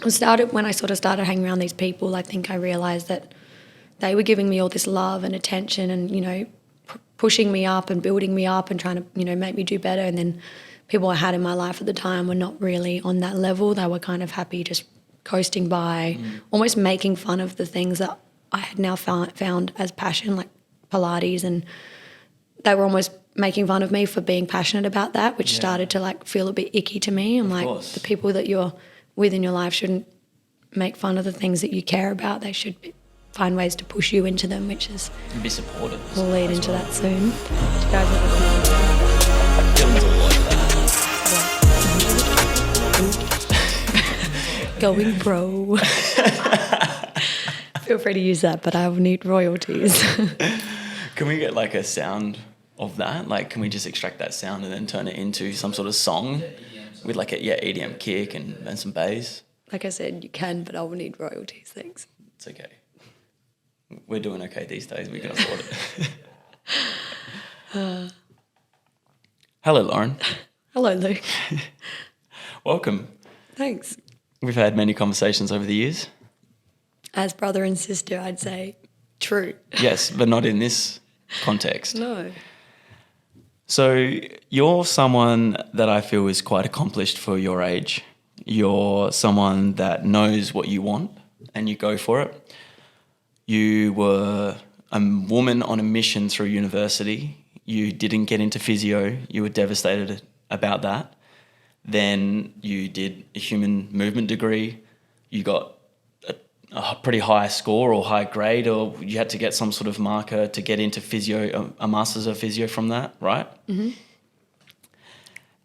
when I sort of started hanging around these people, I think I realised that they were giving me all this love and attention and, you know, pushing me up and building me up and trying to, you know, make me do better. And then people I had in my life at the time were not really on that level. They were kind of happy just coasting by, almost making fun of the things that I had now found as passion, like Pilates, and they were almost making fun of me for being passionate about that, which started to like feel a bit icky to me. I'm like, the people that you're with in your life shouldn't make fun of the things that you care about. They should find ways to push you into them, which is... And be supportive. We'll lead into that soon. Do you guys Dylan's all like that. Going pro. Feel free to use that, but I will need royalties. Can we get like a sound of that? Like, can we just extract that sound and then turn it into some sort of song with like a EDM kick and some bass? Like I said, you can, but I will need royalties, thanks. It's okay. We're doing okay these days. We can afford it. Hello, Lauren. Hello, Luke. Welcome. Thanks. We've had many conversations over the years. As brother and sister, I'd say true. Yes, but not in this context. No. So you're someone that I feel is quite accomplished for your age. You're someone that knows what you want and you go for it. You were a woman on a mission through university. You didn't get into physio. You were devastated about that. Then you did a human movement degree. You got a pretty high score or high grade, or you had to get some sort of marker to get into physio, a master's of physio from that, right? Mm-hmm.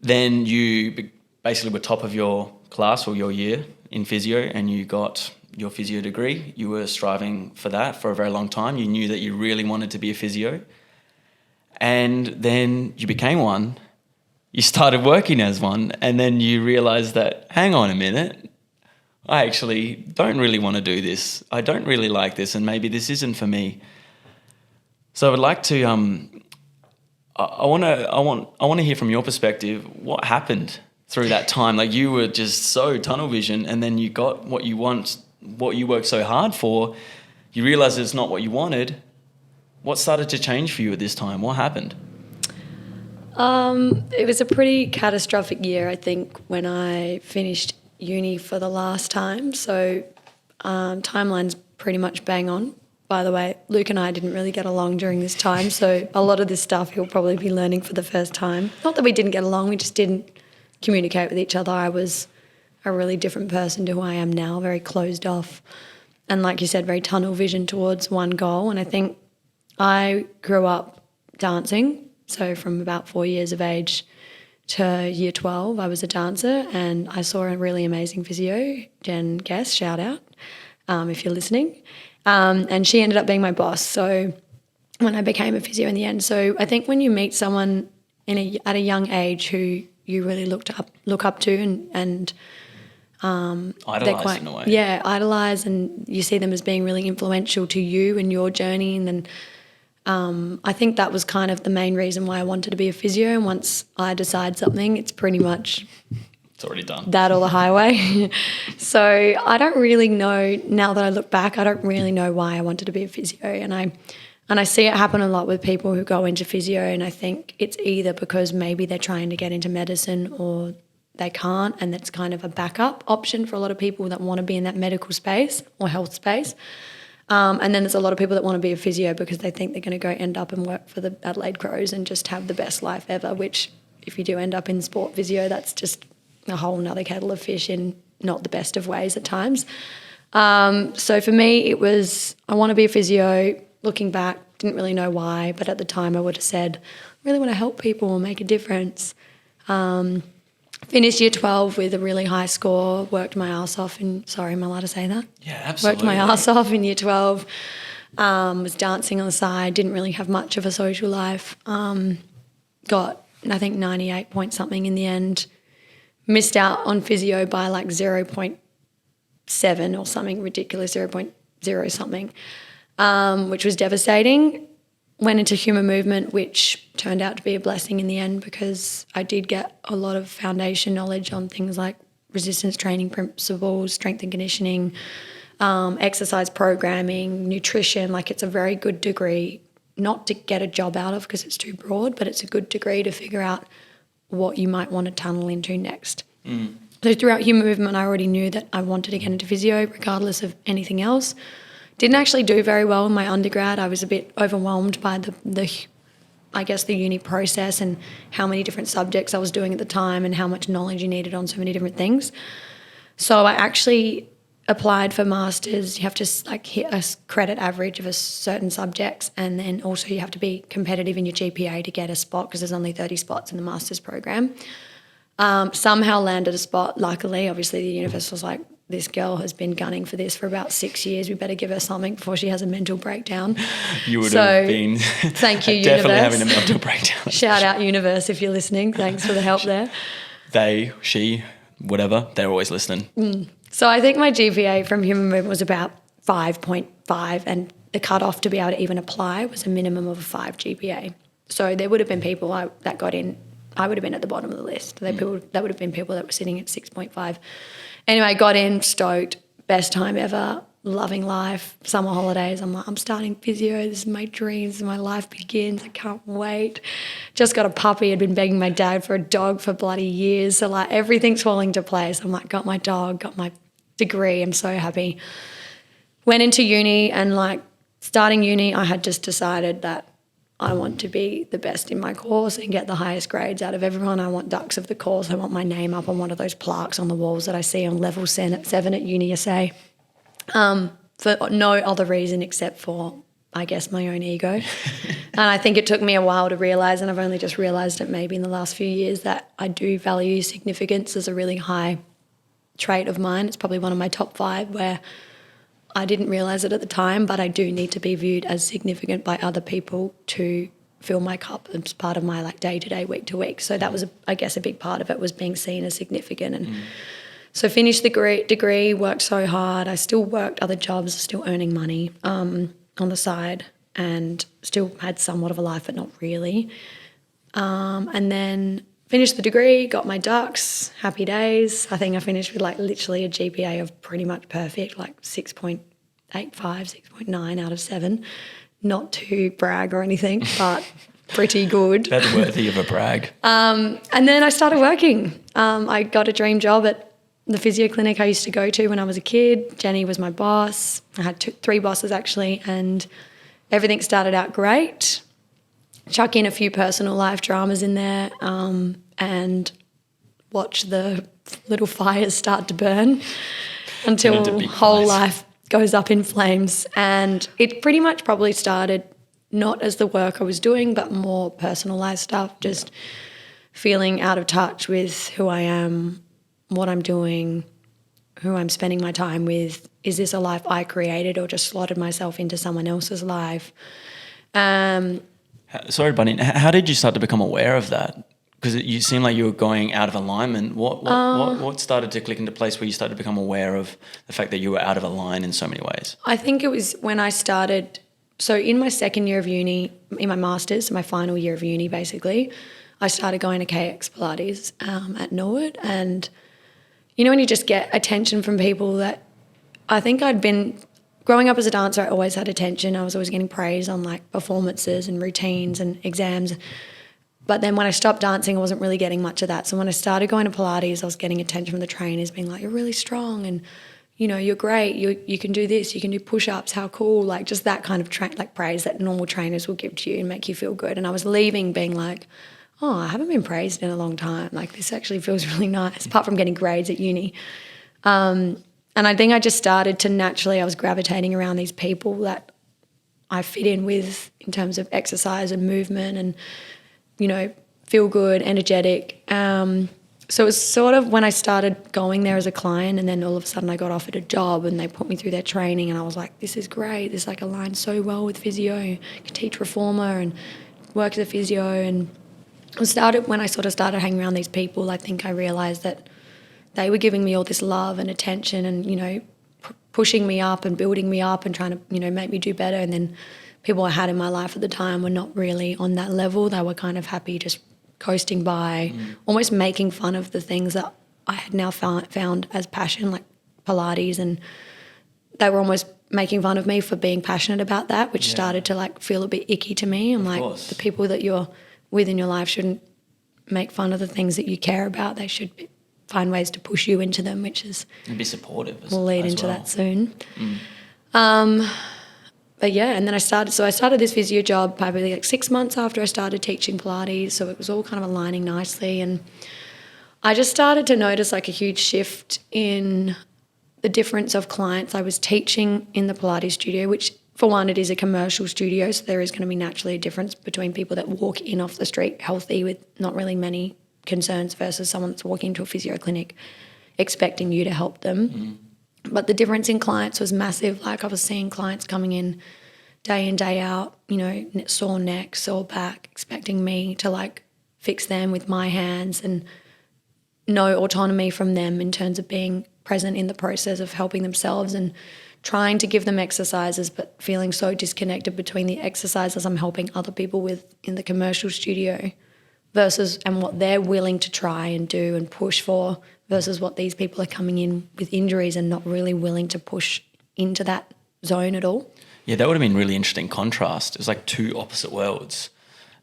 Then you basically were top of your class or your year in physio, and you got your physio degree. You were striving for that for a very long time. You knew that you really wanted to be a physio. And then you became one. You started working as one, and then you realised that, hang on a minute, I actually don't really want to do this. I don't really like this, and maybe this isn't for me. So I would like to, I want to hear from your perspective what happened through that time. Like, you were just so tunnel vision, and then you got what you want, what you worked so hard for. You realised it's not what you wanted. What started to change for you at this time? What happened? It was a pretty catastrophic year, I think, when I finished uni for the last time. So timeline's pretty much bang on. By the way, Luke and I didn't really get along during this time, so a lot of this stuff he'll probably be learning for the first time. Not that we didn't get along, we just didn't communicate with each other. I was a really different person to who I am now, very closed off, and like you said, very tunnel vision towards one goal. And I think I grew up dancing, so from about 4 years of age to year 12, I was a dancer, and I saw a really amazing physio, Jen Guest, shout out if you're listening, and she ended up being my boss. So when I became a physio in the end, so I think when you meet someone at a young age who you really look up to and idolize in a way. Yeah, idolize, and you see them as being really influential to you and your journey, and then I think that was kind of the main reason why I wanted to be a physio. And once I decide something, it's pretty much... It's already done. That or the highway. So I don't really know, now that I look back, I don't really know why I wanted to be a physio. And I see it happen a lot with people who go into physio, and I think it's either because maybe they're trying to get into medicine or they can't, and that's kind of a backup option for a lot of people that want to be in that medical space or health space. And then there's a lot of people that want to be a physio because they think they're going to go end up and work for the Adelaide Crows and just have the best life ever, which if you do end up in sport physio, that's just a whole nother kettle of fish in not the best of ways at times. So for me, it was, I want to be a physio. Looking back, didn't really know why, but at the time I would have said, I really want to help people and make a difference. Finished year 12 with a really high score, worked my ass off sorry, am I allowed to say that? Yeah, absolutely. Worked my ass off in year 12, was dancing on the side, didn't really have much of a social life, got, I think, 98 point something in the end, missed out on physio by like 0.7 or something ridiculous, 0.0 something, which was devastating. Went into human movement, which turned out to be a blessing in the end because I did get a lot of foundation knowledge on things like resistance training principles, strength and conditioning, exercise programming, nutrition. Like, it's a very good degree, not to get a job out of because it's too broad, but it's a good degree to figure out what you might want to tunnel into next. So throughout human movement, I already knew that I wanted to get into physio regardless of anything else. Didn't actually do very well in my undergrad. I was a bit overwhelmed by the uni process and how many different subjects I was doing at the time and how much knowledge you needed on so many different things. So I actually applied for masters. You have to like hit a credit average of a certain subjects, and then also you have to be competitive in your GPA to get a spot because there's only 30 spots in the masters program. Somehow landed a spot, luckily. Obviously the universe was like, this girl has been gunning for this for about 6 years. We better give her something before she has a mental breakdown. You would have been thank you, definitely universe. having a mental breakdown. Shout out universe if you're listening. Thanks for the help there. They, she, whatever, they're always listening. So I think my GPA from human movement was about 5.5, and the cutoff to be able to even apply was a minimum of a 5 GPA. So there would have been people that got in. I would have been at the bottom of the list. That would have been people that were sitting at 6.5. Anyway, got in, stoked, best time ever, loving life, summer holidays. I'm like, I'm starting physio. This is my dreams. My life begins. I can't wait. Just got a puppy. I'd been begging my dad for a dog for bloody years. So like everything's falling into place. I'm like, got my dog, got my degree. I'm so happy. Went into uni, and like starting uni, I had just decided that I want to be the best in my course and get the highest grades out of everyone. I want ducks of the course. I want my name up on one of those plaques on the walls that I see on level 7 at Uni SA. For no other reason except for, I guess, my own ego. And I think it took me a while to realise, and I've only just realised it maybe in the last few years, that I do value significance as a really high trait of mine. It's probably one of my top 5 where I didn't realise it at the time, but I do need to be viewed as significant by other people to fill my cup as part of my like day-to-day, week-to-week. So that was, I guess, a big part of it was being seen as significant. And so finished the degree, worked so hard. I still worked other jobs, still earning money on the side, and still had somewhat of a life, but not really. And then finished the degree, got my ducks, happy days. I think I finished with like literally a GPA of pretty much perfect, like 6.85, 6.9 out of 7. Not to brag or anything, but pretty good. That's worthy of a brag. And then I started working. I got a dream job at the physio clinic I used to go to when I was a kid. Jenny was my boss. I had 3 bosses actually, and everything started out great. Chuck in a few personal life dramas in there and watch the little fires start to burn until whole life goes up in flames. And it pretty much probably started not as the work I was doing, but more personal life stuff, just feeling out of touch with who I am, what I'm doing, who I'm spending my time with. Is this a life I created or just slotted myself into someone else's life? Sorry, Bunny, how did you start to become aware of that? Because you seem like you were going out of alignment. What started to click into place where you started to become aware of the fact that you were out of align in so many ways? I think it was when I started, so in my second year of uni, in my master's, my final year of uni basically, I started going to KX Pilates at Norwood. And you know when you just get attention from people that I think I'd been... Growing up as a dancer, I always had attention. I was always getting praise on like performances and routines and exams. But then when I stopped dancing, I wasn't really getting much of that. So when I started going to Pilates, I was getting attention from the trainers being like, you're really strong and, you know, you're great. You can do this. You can do push-ups. How cool. Like just that kind of praise that normal trainers will give to you and make you feel good. And I was leaving being like, oh, I haven't been praised in a long time. Like this actually feels really nice, apart from getting grades at uni. And I think I just started to naturally, I was gravitating around these people that I fit in with in terms of exercise and movement and, you know, feel good, energetic. So it was sort of when I started going there as a client, and then all of a sudden I got offered a job and they put me through their training, and I was like, this is great. This like aligns so well with physio. I can teach reformer and work as a physio. And when I sort of started hanging around these people, I think I realised that they were giving me all this love and attention and, you know, pushing me up and building me up and trying to, you know, make me do better. And then people I had in my life at the time were not really on that level. They were kind of happy just coasting by, almost making fun of the things that I had now found as passion, like Pilates, and they were almost making fun of me for being passionate about that, which started to like feel a bit icky to me. I'm like, the people that you're with in your life shouldn't make fun of the things that you care about. They should find ways to push you into them, which is... And be supportive We'll lead into well. that soon. But yeah, and then I started this physio job probably like 6 months after I started teaching Pilates, so it was all kind of aligning nicely, and I just started to notice like a huge shift in the difference of clients I was teaching in the Pilates studio, which for one, it is a commercial studio, so there is going to be naturally a difference between people that walk in off the street healthy with not really many concerns versus someone that's walking into a physio clinic expecting you to help them. But the difference in clients was massive. Like I was seeing clients coming in day out, you know, sore neck, sore back, expecting me to like fix them with my hands, and no autonomy from them in terms of being present in the process of helping themselves, and trying to give them exercises but feeling so disconnected between the exercises I'm helping other people with in the commercial studio versus and what they're willing to try and do and push for versus what these people are coming in with injuries and not really willing to push into that zone at all. Yeah, that would have been really interesting contrast. It was like two opposite worlds.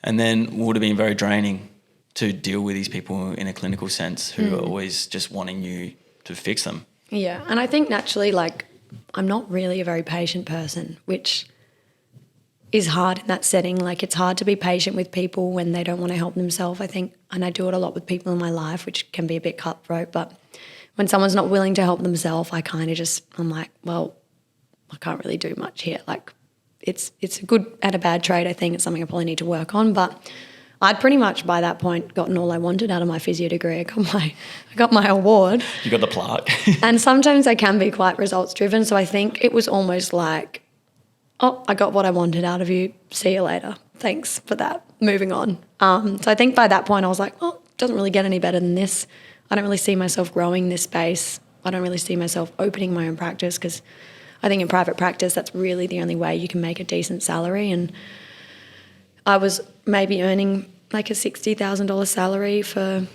And then would have been very draining to deal with these people in a clinical sense who are always just wanting you to fix them. Yeah, and I think naturally, like, I'm not really a very patient person, which is hard in that setting. Like, it's hard to be patient with people when they don't want to help themselves, I think, and I do it a lot with people in my life, which can be a bit cutthroat, but when someone's not willing to help themselves, I kind of just, I'm like, well, I can't really do much here. Like, it's a good and a bad trait, I think. It's something I probably need to work on, but I'd pretty much by that point gotten all I wanted out of my physio degree. I got my award. You got the plaque. And sometimes I can be quite results driven. So I think it was almost like, oh, I got what I wanted out of you. See you later. Thanks for that. Moving on. So I think by that point I was like, oh, it doesn't really get any better than this. I don't really see myself growing this space. I don't really see myself opening my own practice, because I think in private practice that's really the only way you can make a decent salary. And I was maybe earning like a $60,000 salary for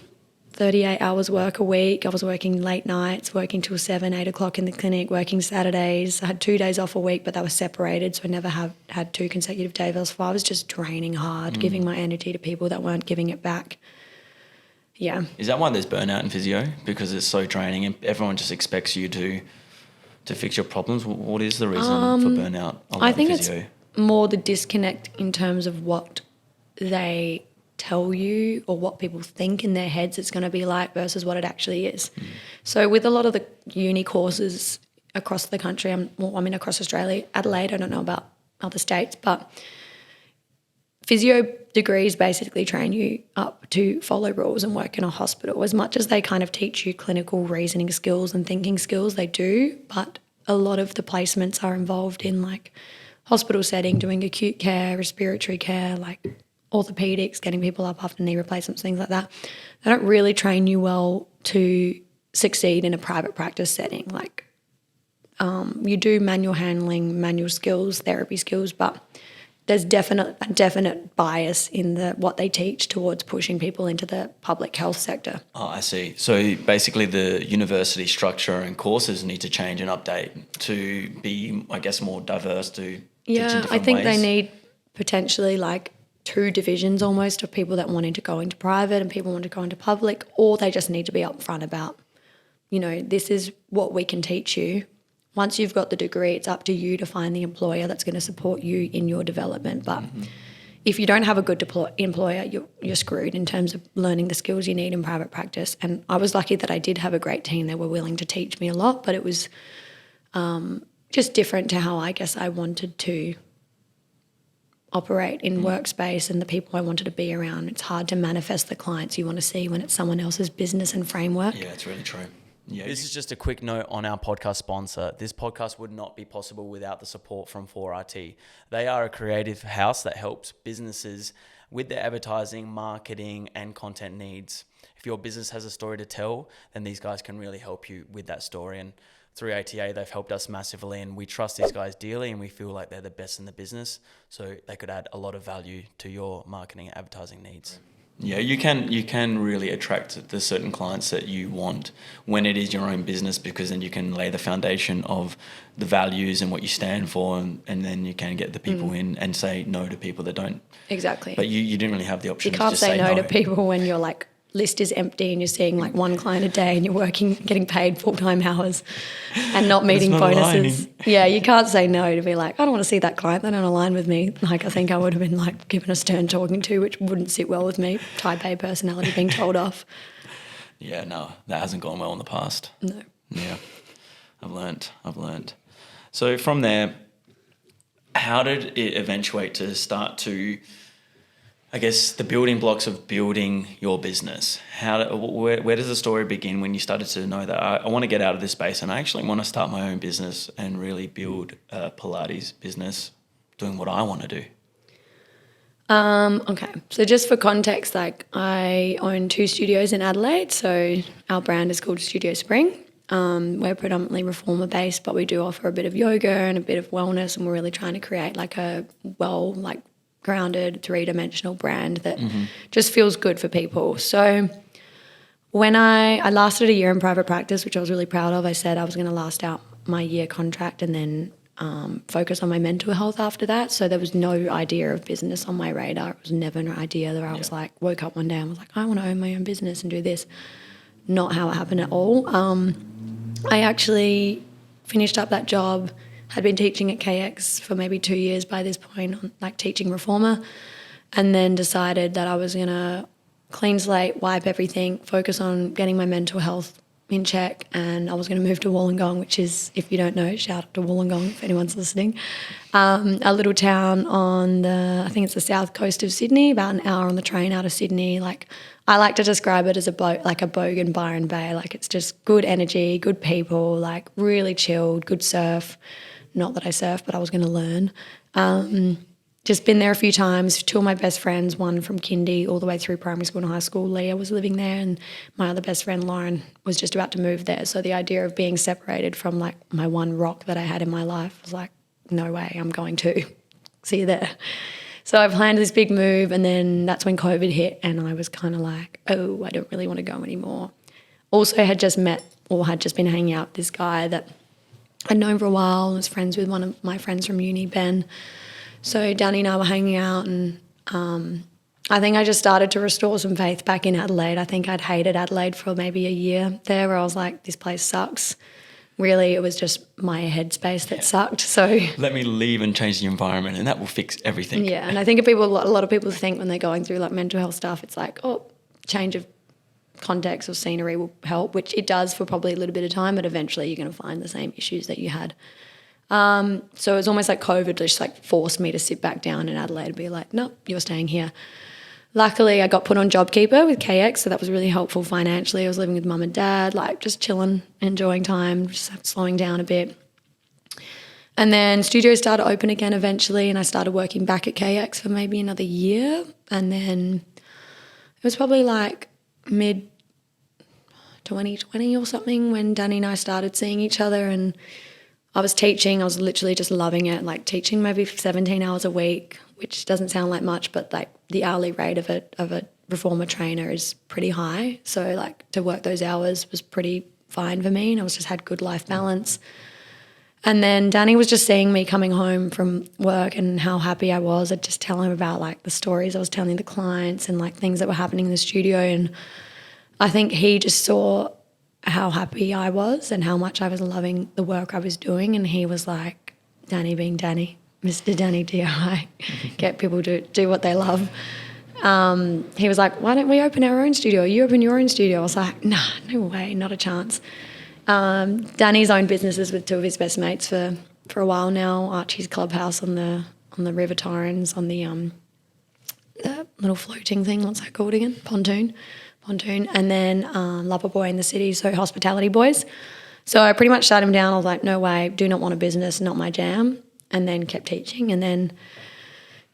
38 hours work a week. I was working late nights, working till 7, 8 o'clock in the clinic, working Saturdays. I had 2 days off a week, but they were separated, so I never had 2 consecutive days off. I was just draining hard, giving my energy to people that weren't giving it back. Yeah. Is that why there's burnout in physio? Because it's so draining and everyone just expects you to fix your problems? What is the reason for burnout? I think it's more the disconnect in terms of what they tell you or what people think in their heads it's going to be like versus what it actually is. So with a lot of the uni courses across the country, across Australia, Adelaide, I don't know about other states, but physio degrees basically train you up to follow rules and work in a hospital. As much as they kind of teach you clinical reasoning skills and thinking skills, they do, but a lot of the placements are involved in like hospital setting, doing acute care, respiratory care, like orthopedics, getting people up after knee replacements, things like that. They don't really train you well to succeed in a private practice setting. Like you do manual handling, manual skills, therapy skills, but there's a definite bias in what they teach towards pushing people into the public health sector. Oh, I see. So basically the university structure and courses need to change and update to be, I guess, more diverse to teach in different I think ways. they need potentially like 2 divisions almost of people that wanting to go into private and people want to go into public, or they just need to be upfront about, you know, this is what we can teach you. Once you've got the degree, it's up to you to find the employer that's going to support you in your development. But if you don't have a good employer, you're screwed in terms of learning the skills you need in private practice. And I was lucky that I did have a great team. They were willing to teach me a lot, but it was just different to how I guess I wanted to operate in workspace and the people I wanted to be around. It's hard to manifest the clients you want to see when it's someone else's business and framework. Yeah, it's really true. Yeah. This is just a quick note on our podcast sponsor. This podcast would not be possible without the support from 4RT. They are a creative house that helps businesses with their advertising, marketing, and content needs. If your business has a story to tell, then these guys can really help you with that story. And through ATA, they've helped us massively, and we trust these guys dearly, and we feel like they're the best in the business. So they could add a lot of value to your marketing and advertising needs. Yeah, you can really attract the certain clients that you want when it is your own business, because then you can lay the foundation of the values and what you stand for, and then you can get the people in and say no to people that don't. Exactly. But you didn't really have the option You to can't just say no to no. people when your like list is empty and you're seeing like one client a day and you're working, getting paid full-time hours and not meeting not bonuses. aligning. Yeah, you can't say no to be like, I don't want to see that client. They don't align with me. Like, I think I would have been like given a stern talking to, which wouldn't sit well with me. Type A personality being told off. Yeah, no, that hasn't gone well in the past. No. Yeah, I've learnt. So from there, how did it eventuate to start to, I guess, the building blocks of building your business? Where does the story begin when you started to know that I want to get out of this space and I actually want to start my own business and really build a Pilates business doing what I want to do? Okay, so just for context, like I own 2 studios in Adelaide. So our brand is called Studio Spring. We're predominantly reformer based, but we do offer a bit of yoga and a bit of wellness, and we're really trying to create like a grounded 3-dimensional brand that just feels good for people. So when I lasted a year in private practice, which I was really proud of. I said I was going to last out my year contract and then focus on my mental health after that. So there was no idea of business on my radar. It was never an idea that I was like, woke up one day and was like, I want to own my own business and do this. Not how it happened at all. I actually finished up that job, had been teaching at KX for maybe 2 years by this point, like teaching reformer, and then decided that I was going to clean slate, wipe everything, focus on getting my mental health in check, and I was going to move to Wollongong, which is, if you don't know, shout out to Wollongong if anyone's listening, a little town on I think it's the south coast of Sydney, about an hour on the train out of Sydney. Like, I like to describe it as a bogan Byron Bay. Like, it's just good energy, good people, like really chilled, good surf. Not that I surf, but I was going to learn. Just been there a few times. 2 of my best friends, one from kindy all the way through primary school and high school, Leah, was living there, and my other best friend, Lauren, was just about to move there. So the idea of being separated from like my one rock that I had in my life was like, no way, I'm going to. See you there. So I planned this big move, and then that's when COVID hit, and I was kind of like, oh, I don't really want to go anymore. Also had just been hanging out with this guy that I'd known for a while and was friends with one of my friends from uni, Ben. So Danny and I were hanging out, and I think I just started to restore some faith back in Adelaide. I think I'd hated Adelaide for maybe a year there, where I was like, this place sucks. Really, it was just my headspace that sucked. So let me leave and change the environment, and that will fix everything. Yeah, and I think a lot of people think when they're going through like mental health stuff, it's like, oh, change of context or scenery will help, which it does for probably a little bit of time, but eventually you're going to find the same issues that you had. So it's almost like COVID just like forced me to sit back down in Adelaide and be like, no, you're staying here. Luckily, I got put on JobKeeper with KX, so that was really helpful financially. I was living with mum and dad, like just chilling, enjoying time, just slowing down a bit. And then studios started to open again eventually, and I started working back at KX for maybe another year. And then it was probably like mid-2020 or something when Danny and I started seeing each other, and I was teaching. I was literally just loving it, like teaching maybe 17 hours a week, which doesn't sound like much, but like the hourly rate of a reformer trainer is pretty high. So like to work those hours was pretty fine for me, and I was just had good life balance. And then Danny was just seeing me coming home from work and how happy I was. I'd just tell him about like the stories I was telling the clients and like things that were happening in the studio. And I think he just saw how happy I was and how much I was loving the work I was doing. And he was like, Danny being Danny, Mr. Danny DIY, get people to do what they love. He was like, why don't we open our own studio? You open your own studio. I was like, nah, no way, not a chance. Danny's owned businesses with 2 of his best mates for a while now. Archie's Clubhouse on the River Torrens, on the little floating thing, what's that called again? Pontoon. And then Lover Boy in the City, so Hospitality Boys. So I pretty much shut him down. I was like, no way, do not want a business, not my jam. And then kept teaching. And then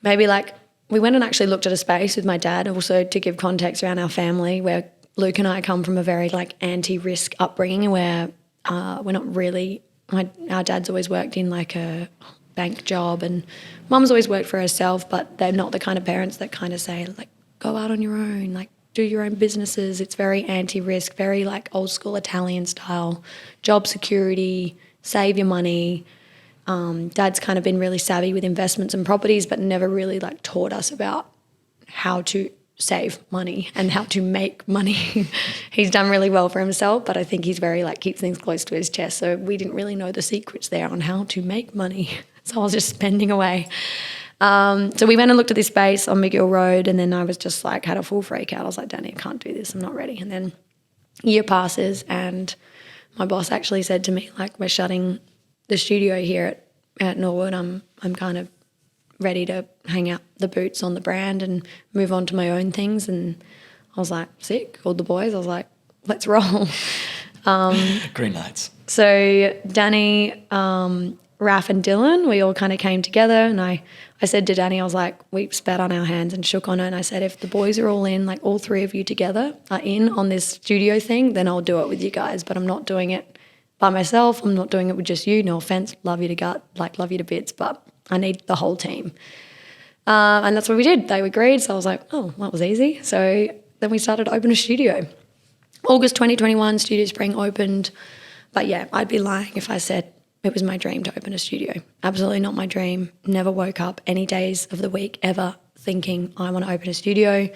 maybe like we went and actually looked at a space with my dad, also to give context around our family, where Luke and I come from a very like anti-risk upbringing, where we're not really, our dad's always worked in like a bank job, and mum's always worked for herself, but they're not the kind of parents that kind of say like, go out on your own, like do your own businesses. It's very anti-risk, very like old school Italian style, job security, save your money. Dad's kind of been really savvy with investments and properties, but never really like taught us about how to save money and how to make money. He's done really well for himself, but I think he's very like keeps things close to his chest. So we didn't really know the secrets there on how to make money. So I was just spending away. So we went and looked at this space on McGill Road, and then I was just like had a full freak out. I was like, Danny, I can't do this. I'm not ready. And then a year passes, and my boss actually said to me, like, we're shutting the studio here at Norwood. I'm kind of ready to hang out the boots on the brand and move on to my own things. And I was like, sick. Called the boys. I was like, let's roll. Green lights. So Danny, Raf and Dylan, we all kind of came together, and I said to Danny, I was like, we spat on our hands and shook on it, and I said, if the boys are all in, like all three of you together are in on this studio thing, then I'll do it with you guys, but I'm not doing it by myself. I'm not doing it with just you. No offense, love you to gut, like love you to bits, but I need the whole team. And that's what we did. They agreed, so I was like, oh, that was easy. So then we started to open a studio. August 2021, Studio Spring opened, but yeah, I'd be lying if I said it was my dream to open a studio. Absolutely not my dream. Never woke up any days of the week ever thinking I want to open a studio.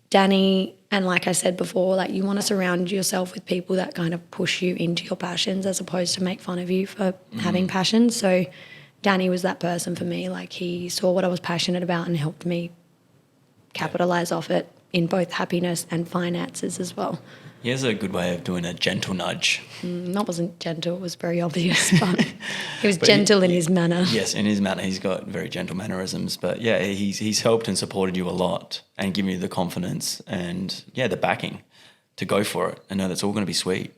Danny, and like I said before, like you want to surround yourself with people that kind of push you into your passions as opposed to make fun of you for having passions. So Danny was that person for me. Like he saw what I was passionate about and helped me capitalise off it in both happiness and finances as well. He has a good way of doing a gentle nudge. That wasn't gentle, it was very obvious, but he was gentle in his manner. Yes, in his manner. He's got very gentle mannerisms. But yeah, he's helped and supported you a lot and given you the confidence and, yeah, the backing to go for it and know that's all going to be sweet.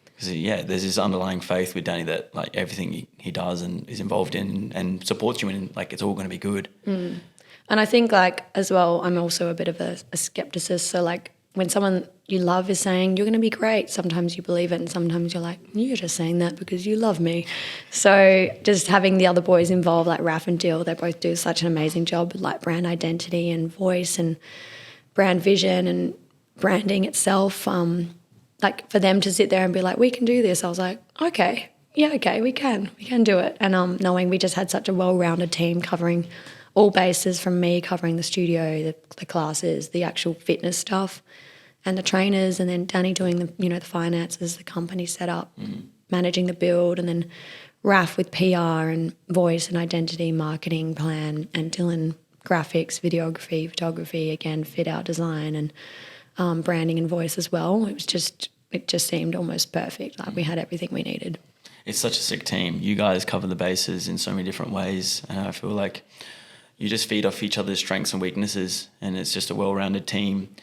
Because, yeah, there's this underlying faith with Danny that, like, everything he does and is involved in and supports you in, like, it's all going to be good. And I think, like, as well, I'm also a bit of a skepticist. So, like, when someone you love is saying, you're going to be great, sometimes you believe it and sometimes you're like, you're just saying that because you love me. So just having the other boys involved, like Raf and Dill, they both do such an amazing job with like brand identity and voice and brand vision and branding itself. Like for them to sit there and be like, we can do this. I was like, okay, we can do it. And knowing we just had such a well-rounded team covering all bases, from me covering the studio, the classes, the actual fitness stuff, and the trainers, and then Danny doing the finances, the company setup, managing the build, and then Raf with PR and voice and identity, marketing plan, and Dylan graphics, videography, photography, again fit out design, and branding and voice as well. It just seemed almost perfect. Like we had everything we needed. It's such a sick team. You guys cover the bases in so many different ways, and I feel like you just feed off each other's strengths and weaknesses, and it's just a well-rounded team.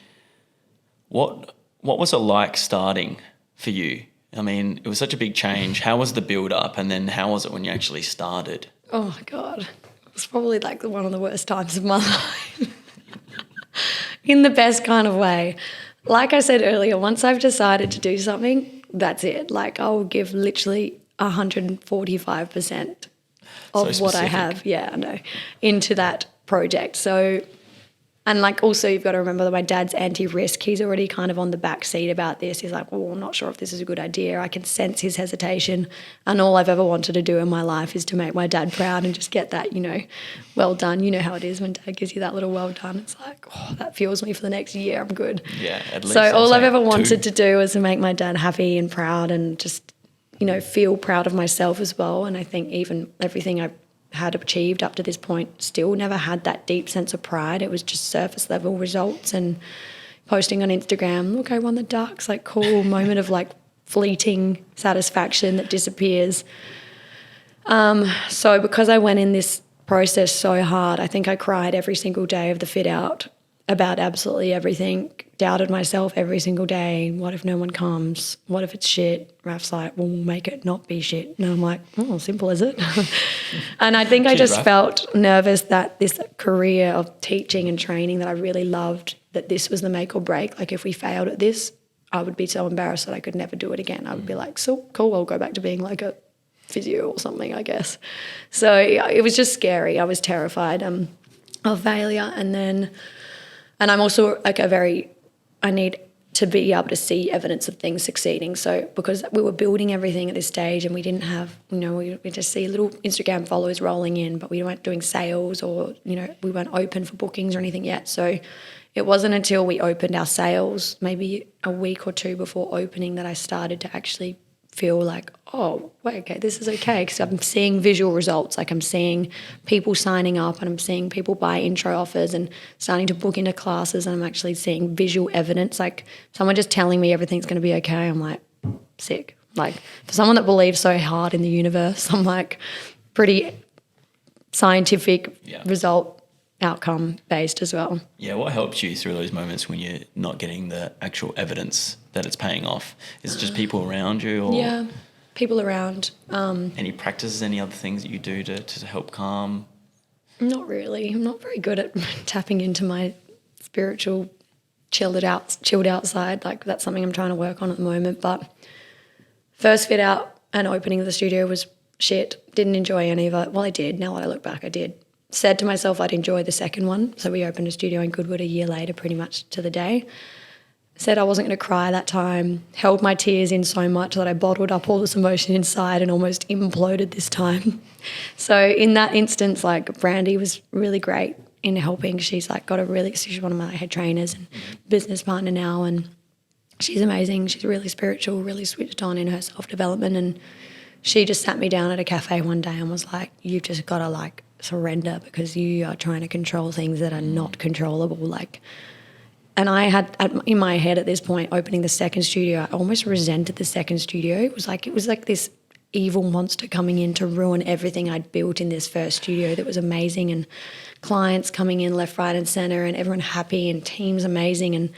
What was it like starting for you? I mean, it was such a big change. How was the build-up, and then how was it when you actually started? Oh, my God. It was probably like one of the worst times of my life in the best kind of way. Like I said earlier, once I've decided to do something, that's it. Like I will give literally 145% of what I have, into that project. So, and like also you've got to remember that my dad's anti-risk. He's already kind of on the back seat about this. He's like, well, I'm not sure if this is a good idea. I can sense his hesitation. And all I've ever wanted to do in my life is to make my dad proud and just get that, well done. You know how it is when dad gives you that little well done. It's like, oh, that fuels me for the next year. I'm good. Yeah, at least. So all I've ever wanted to do is to make my dad happy and proud and just, feel proud of myself as well. And I think even everything I had achieved up to this point still never had that deep sense of pride. It was just surface level results and posting on Instagram, look, I won the Ducks, like cool moment of like fleeting satisfaction that disappears. So because I went in this process so hard, I think I cried every single day of the fit out about absolutely everything, doubted myself every single day. What if no one comes? What if it's shit? Raf's like, well, we'll make it not be shit. And I'm like, oh, simple is it? And I think I just felt nervous that this career of teaching and training that I really loved, that this was the make or break. Like if we failed at this, I would be so embarrassed that I could never do it again. I would be like, so cool, I'll go back to being like a physio or something, I guess. So it was just scary. I was terrified of failure. And then And I'm also like I need to be able to see evidence of things succeeding. So because we were building everything at this stage and we didn't have, we just see little Instagram followers rolling in, but we weren't doing sales or, we weren't open for bookings or anything yet. So it wasn't until we opened our sales, maybe a week or two before opening, that I started to actually feel like, oh, wait, okay, this is okay, because I'm seeing visual results. Like I'm seeing people signing up and I'm seeing people buy intro offers and starting to book into classes, and I'm actually seeing visual evidence. Like someone just telling me everything's going to be okay, I'm like, sick. Like for someone that believes so hard in the universe, I'm like pretty scientific result outcome based as well. Yeah, what helps you through those moments when you're not getting the actual evidence that it's paying off? Is it just people around you? Or yeah, people around. Any practices, any other things that you do to help calm? Not really. I'm not very good at tapping into my spiritual chilled out side. Like that's something I'm trying to work on at the moment. But first fit out and opening of the studio was shit. Didn't enjoy any of it. Well, I did. Now that I look back, I did. Said to myself I'd enjoy the second one. So we opened a studio in Goodwood a year later, pretty much to the day. Said I wasn't going to cry that time. Held my tears in so much that I bottled up all this emotion inside and almost imploded this time. So in that instance, like Brandy was really great in helping. She's like she's one of my head trainers and business partner now, and she's amazing. She's really spiritual, really switched on in her self-development, and she just sat me down at a cafe one day and was like, you've just got to like surrender because you are trying to control things that are not controllable. Like, and I had in my head at this point, opening the second studio, I almost resented the second studio. It was like this evil monster coming in to ruin everything I'd built in this first studio that was amazing, and clients coming in left, right and centre, and everyone happy and teams amazing, and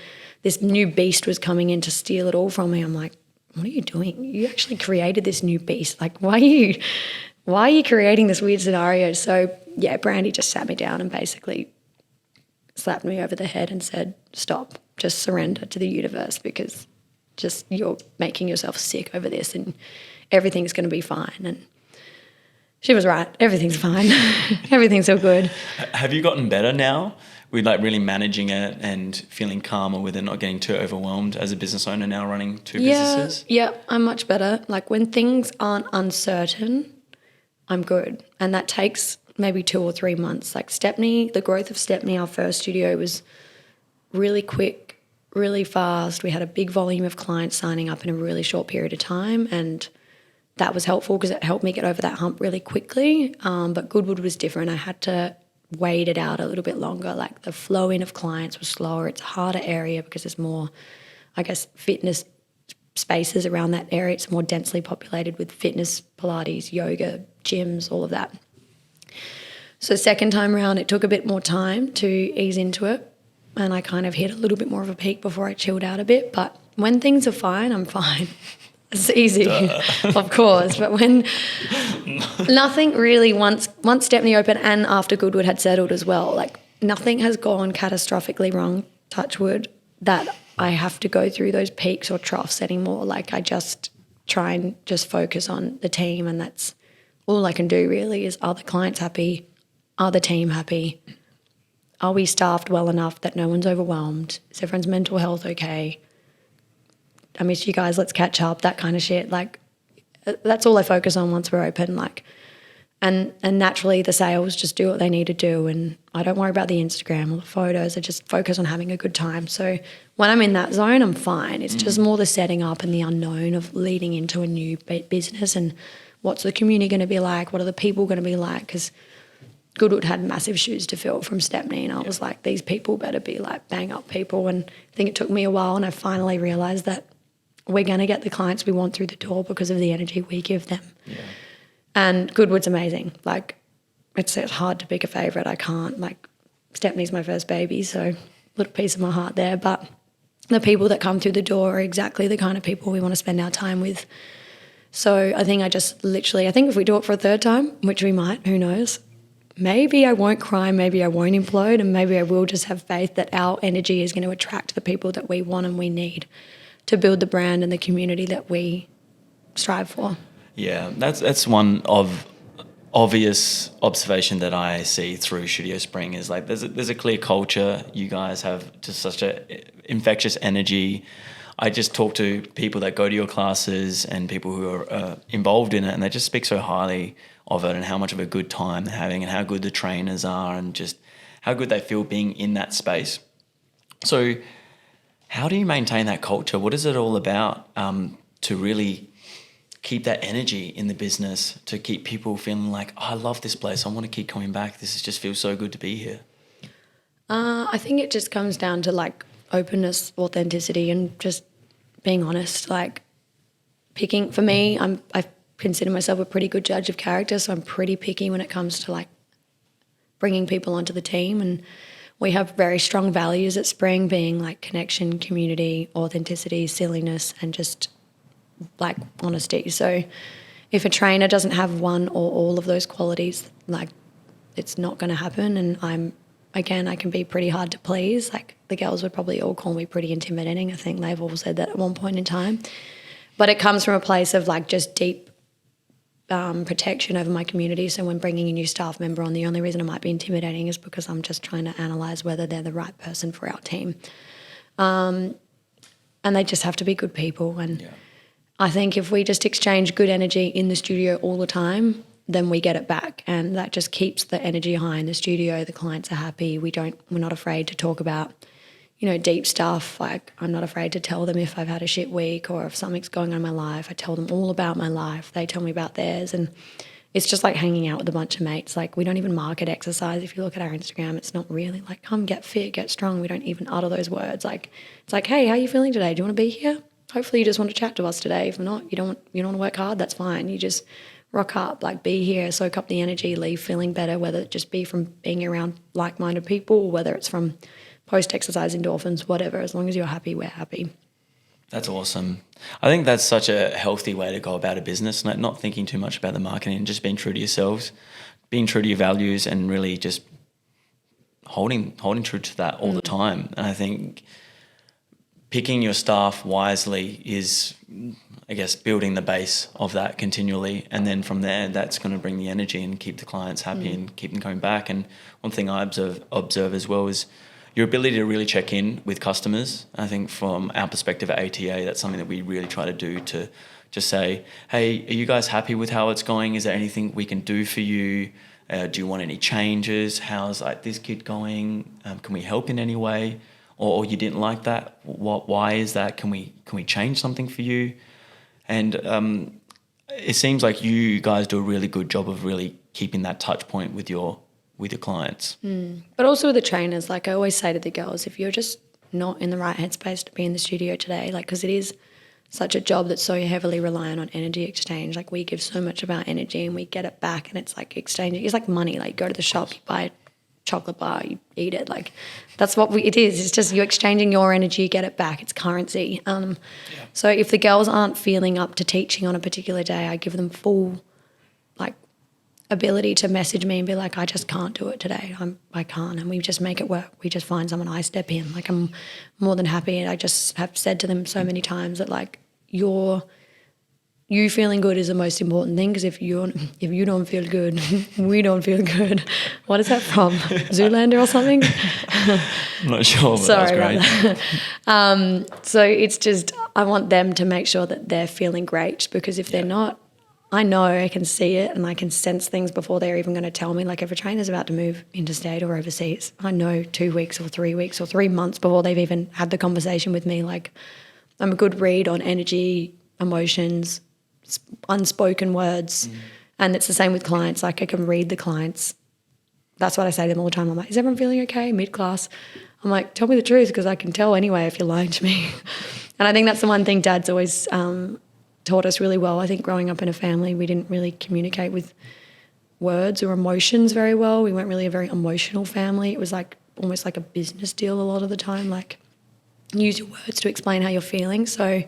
this new beast was coming in to steal it all from me. I'm like, what are you doing? You actually created this new beast. Like, why are you creating this weird scenario? So yeah, Brandy just sat me down and basically slapped me over the head and said, stop, just surrender to the universe, because just you're making yourself sick over this and everything's going to be fine. And she was right. Everything's fine. Everything's all good. Have you gotten better now with like really managing it and feeling calmer with it, not getting too overwhelmed as a business owner now running two businesses? Yeah, I'm much better. Like when things aren't uncertain, I'm good. And that takes maybe 2 or 3 months. Like Stepney, the growth of Stepney, our first studio, was really quick, really fast. We had a big volume of clients signing up in a really short period of time, and that was helpful because it helped me get over that hump really quickly. But Goodwood was different. I had to wait it out a little bit longer. Like the flow in of clients was slower. It's a harder area because there's more, I guess, fitness spaces around that area. It's more densely populated with fitness, Pilates, yoga, gyms, all of that. So second time around, it took a bit more time to ease into it, and I kind of hit a little bit more of a peak before I chilled out a bit. But when things are fine, I'm fine. It's easy, of course. But when nothing really, once Stepney opened and after Goodwood had settled as well, like nothing has gone catastrophically wrong, touch wood, that I have to go through those peaks or troughs anymore. Like I just try and just focus on the team, and that's all I can do really. Is, are the clients happy? Are the team happy? Are we staffed well enough that no one's overwhelmed? Is everyone's mental health okay? I miss you guys, let's catch up, that kind of shit. Like that's all I focus on once we're open. Like and naturally the sales just do what they need to do, and I don't worry about the Instagram or the photos. I just focus on having a good time. So when I'm in that zone, I'm fine. It's just more the setting up and the unknown of leading into a new business, and what's the community going to be like? What are the people going to be like? Because Goodwood had massive shoes to fill from Stepney, and I was like, these people better be like bang up people. And I think it took me a while, and I finally realised that we're going to get the clients we want through the door because of the energy we give them. Yeah. And Goodwood's amazing. Like it's hard to pick a favourite. I can't. Like Stepney's my first baby, so a little piece of my heart there. But the people that come through the door are exactly the kind of people we want to spend our time with. So I think I think if we do it for a third time, which we might, who knows, maybe I won't cry, maybe I won't implode, and maybe I will just have faith that our energy is going to attract the people that we want and we need to build the brand and the community that we strive for. Yeah, that's one of obvious observation that I see through Studio Spring is like there's a clear culture. You guys have just such a infectious energy. I just talk to people that go to your classes and people who are involved in it, and they just speak so highly of it and how much of a good time they're having and how good the trainers are and just how good they feel being in that space. So how do you maintain that culture? What is it all about to really keep that energy in the business, to keep people feeling like, oh, I love this place, I want to keep coming back, this just feels so good to be here? I think it just comes down to like openness, authenticity, and just being honest. Like picking, for me, I consider myself a pretty good judge of character, so I'm pretty picky when it comes to like bringing people onto the team. And we have very strong values at Spring, being like connection, community, authenticity, silliness, and just like honesty. So if a trainer doesn't have one or all of those qualities, like it's not going to happen. And I can be pretty hard to please. Like the girls would probably all call me pretty intimidating. I think they've all said that at one point in time. But it comes from a place of like just deep protection over my community. So when bringing a new staff member on, the only reason it might be intimidating is because I'm just trying to analyse whether they're the right person for our team. And they just have to be good people. And I think if we just exchange good energy in the studio all the time, then we get it back, and that just keeps the energy high in the studio. The clients are happy. We're not afraid to talk about, deep stuff. Like I'm not afraid to tell them if I've had a shit week or if something's going on in my life. I tell them all about my life. They tell me about theirs, and it's just like hanging out with a bunch of mates. Like we don't even market exercise. If you look at our Instagram, it's not really like come get fit, get strong. We don't even utter those words. Like it's like, hey, how are you feeling today? Do you want to be here? Hopefully you just want to chat to us today. If not, you don't want to work hard, that's fine. You just rock up, like be here, soak up the energy, leave feeling better, whether it just be from being around like-minded people or whether it's from post-exercise endorphins, whatever. As long as you're happy, we're happy. That's awesome. I think that's such a healthy way to go about a business, not thinking too much about the marketing, just being true to yourselves, being true to your values, and really just holding true to that all the time. And I think picking your staff wisely is, I guess, building the base of that continually. And then from there, that's going to bring the energy and keep the clients happy and keep them coming back. And one thing I observe as well is your ability to really check in with customers. I think from our perspective at ATA, that's something that we really try to do, to just say, hey, are you guys happy with how it's going? Is there anything we can do for you? Do you want any changes? How's like this kid going? Can we help in any way? Or you didn't like that? Why is that? Can we change something for you? And it seems like you guys do a really good job of really keeping that touch point with your clients. But also with the trainers, like I always say to the girls, if you're just not in the right headspace to be in the studio today, like because it is such a job that's so heavily reliant on energy exchange. Like we give so much of our energy and we get it back, and it's like exchanging. It's like money. Like you go to the shop, you buy chocolate bar, you eat it. Like that's what it is. It's just you're exchanging your energy, you get it back. It's currency. So if the girls aren't feeling up to teaching on a particular day, I give them full like ability to message me and be like, I just can't do it today. I can't, and we just make it work. We just find someone, I step in. Like I'm more than happy. And I just have said to them so many times that like you feeling good is the most important thing, because if you don't feel good, we don't feel good. What is that from? Zoolander or something? I'm not sure, but Sorry that was great. about that. So it's just I want them to make sure that they're feeling great, because if they're not, I know I can see it and I can sense things before they're even going to tell me. Like if a trainer's about to move interstate or overseas, I know 2 weeks or 3 weeks or 3 months before they've even had the conversation with me. Like I'm a good read on energy, emotions, unspoken words. And it's the same with clients. Like I can read the clients. That's what I say to them all the time. I'm like, is everyone feeling okay mid-class? I'm like, tell me the truth, because I can tell anyway if you're lying to me. And I think that's the one thing Dad's always taught us really well. I think growing up in a family, we didn't really communicate with words or emotions very well. We weren't really a very emotional family. It was like almost like a business deal a lot of the time, like use your words to explain how you're feeling. So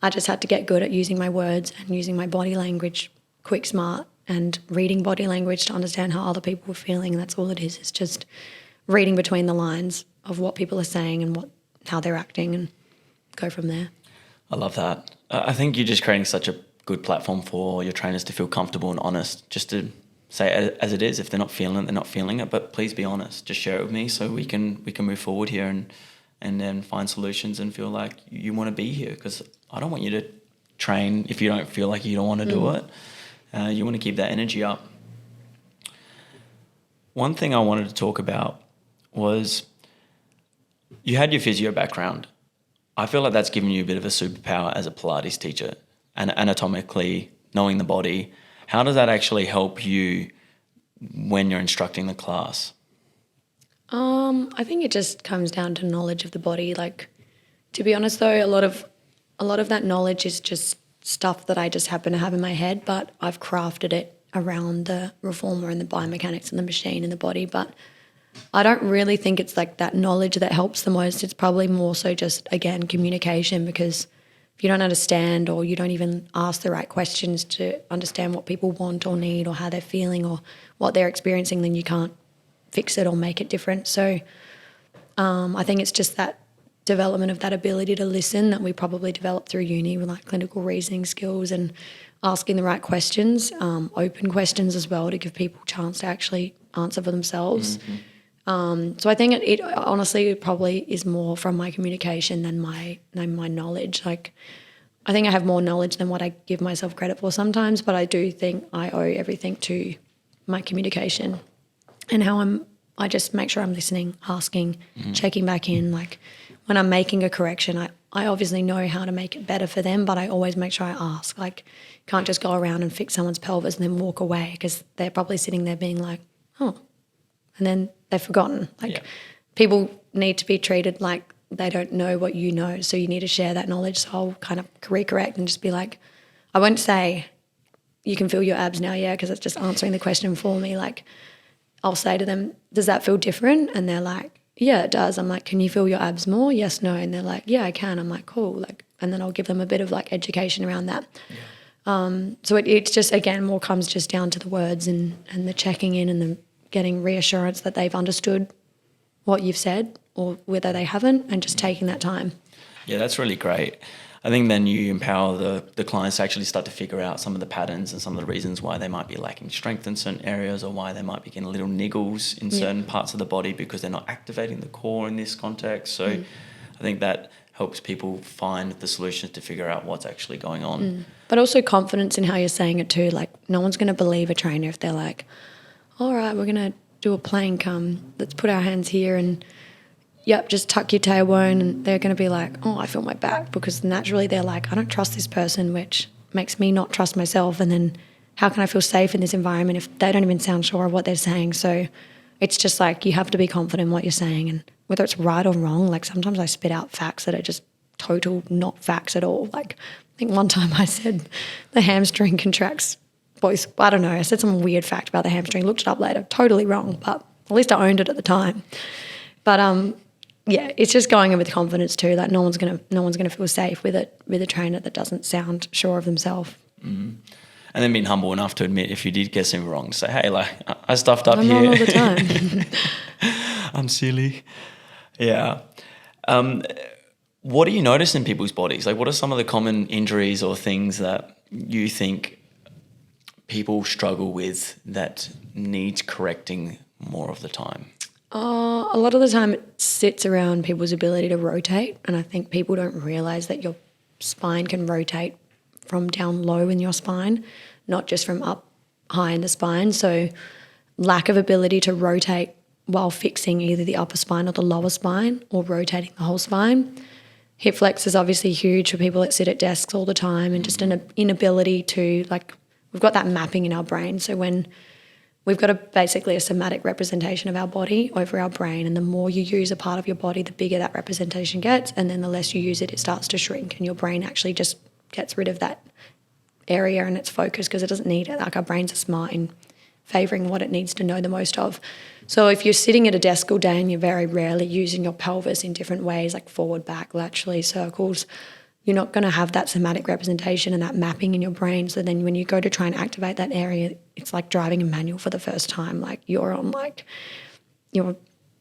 I just had to get good at using my words and using my body language, quick, smart, and reading body language to understand how other people were feeling. And that's all it is. It's just reading between the lines of what people are saying and how they're acting, and go from there. I love that. I think you're just creating such a good platform for your trainers to feel comfortable and honest, just to say it as it is. If they're not feeling it, they're not feeling it. But please be honest. Just share it with me so we can move forward here and then find solutions and feel like you want to be here, because I don't want you to train if you don't feel like you don't want to do it. You want to keep that energy up. One thing I wanted to talk about was you had your physio background. I feel like that's given you a bit of a superpower as a Pilates teacher, and anatomically knowing the body. How does that actually help you when you're instructing the class? I think it just comes down to knowledge of the body. Like, to be honest though, a lot of that knowledge is just stuff that I just happen to have in my head, but I've crafted it around the reformer and the biomechanics and the machine and the body. But I don't really think it's like that knowledge that helps the most. It's probably more so just, again, communication, because if you don't understand or you don't even ask the right questions to understand what people want or need or how they're feeling or what they're experiencing, then you can't fix it or make it different. So I think it's just that development of that ability to listen that we probably developed through uni with like clinical reasoning skills and asking the right questions, open questions as well, to give people a chance to actually answer for themselves. So I think it honestly probably is more from my communication than my knowledge. Like, I think I have more knowledge than what I give myself credit for sometimes, but I do think I owe everything to my communication and how I just make sure I'm listening, asking, checking back in. Like, when I'm making a correction, I obviously know how to make it better for them, but I always make sure I ask. Like, can't just go around and fix someone's pelvis and then walk away, because they're probably sitting there being like, oh, and then they've forgotten. Like, people need to be treated like they don't know what you know, so you need to share that knowledge. So I'll kind of recorrect and just be like, I won't say you can feel your abs now, because it's just answering the question for me. Like, I'll say to them, does that feel different? And they're like, yeah, it does. I'm like, can you feel your abs more? Yes, no. And they're like, yeah, I can. I'm like, cool. Like, and then I'll give them a bit of like education around that. So it's just, again, more comes just down to the words and the checking in and the getting reassurance that they've understood what you've said or whether they haven't, and just taking that time. Yeah, that's really great. I think then you empower the clients to actually start to figure out some of the patterns and some of the reasons why they might be lacking strength in certain areas, or why they might be getting little niggles in certain parts of the body because they're not activating the core in this context. So I think that helps people find the solutions to figure out what's actually going on. But also confidence in how you're saying it too. Like, no one's going to believe a trainer if they're like, all right, we're going to do a plank, let's put our hands here and just tuck your tailbone, and they're going to be like, oh, I feel my back, because naturally they're like, I don't trust this person, which makes me not trust myself, and then how can I feel safe in this environment if they don't even sound sure of what they're saying? So it's just like, you have to be confident in what you're saying, and whether it's right or wrong. Like, sometimes I spit out facts that are just total not facts at all. Like, I think one time I said the hamstring contracts both, I don't know, I said some weird fact about the hamstring, looked it up later, totally wrong, but at least I owned it at the time. But it's just going in with confidence too. Like, no one's gonna feel safe with a trainer that doesn't sound sure of themselves. And then being humble enough to admit if you did get something wrong, say, hey, like, I stuffed up here. I'm wrong all the time. I'm silly. Yeah. What do you notice in people's bodies? Like, what are some of the common injuries or things that you think people struggle with that needs correcting more of the time? A lot of the time it sits around people's ability to rotate, and I think people don't realise that your spine can rotate from down low in your spine, not just from up high in the spine. So lack of ability to rotate while fixing either the upper spine or the lower spine, or rotating the whole spine. Hip flex is obviously huge for people that sit at desks all the time, and just an inability to, like, we've got that mapping in our brain. So when we've got basically a somatic representation of our body over our brain, and the more you use a part of your body, the bigger that representation gets, and then the less you use it, it starts to shrink, and your brain actually just gets rid of that area and its focus because it doesn't need it. Like, our brains are smart in favouring what it needs to know the most of. So if you're sitting at a desk all day and you're very rarely using your pelvis in different ways, like forward, back, laterally, circles, you're not going to have that somatic representation and that mapping in your brain. So then when you go to try and activate that area, it's like driving a manual for the first time. Like, you're on, like,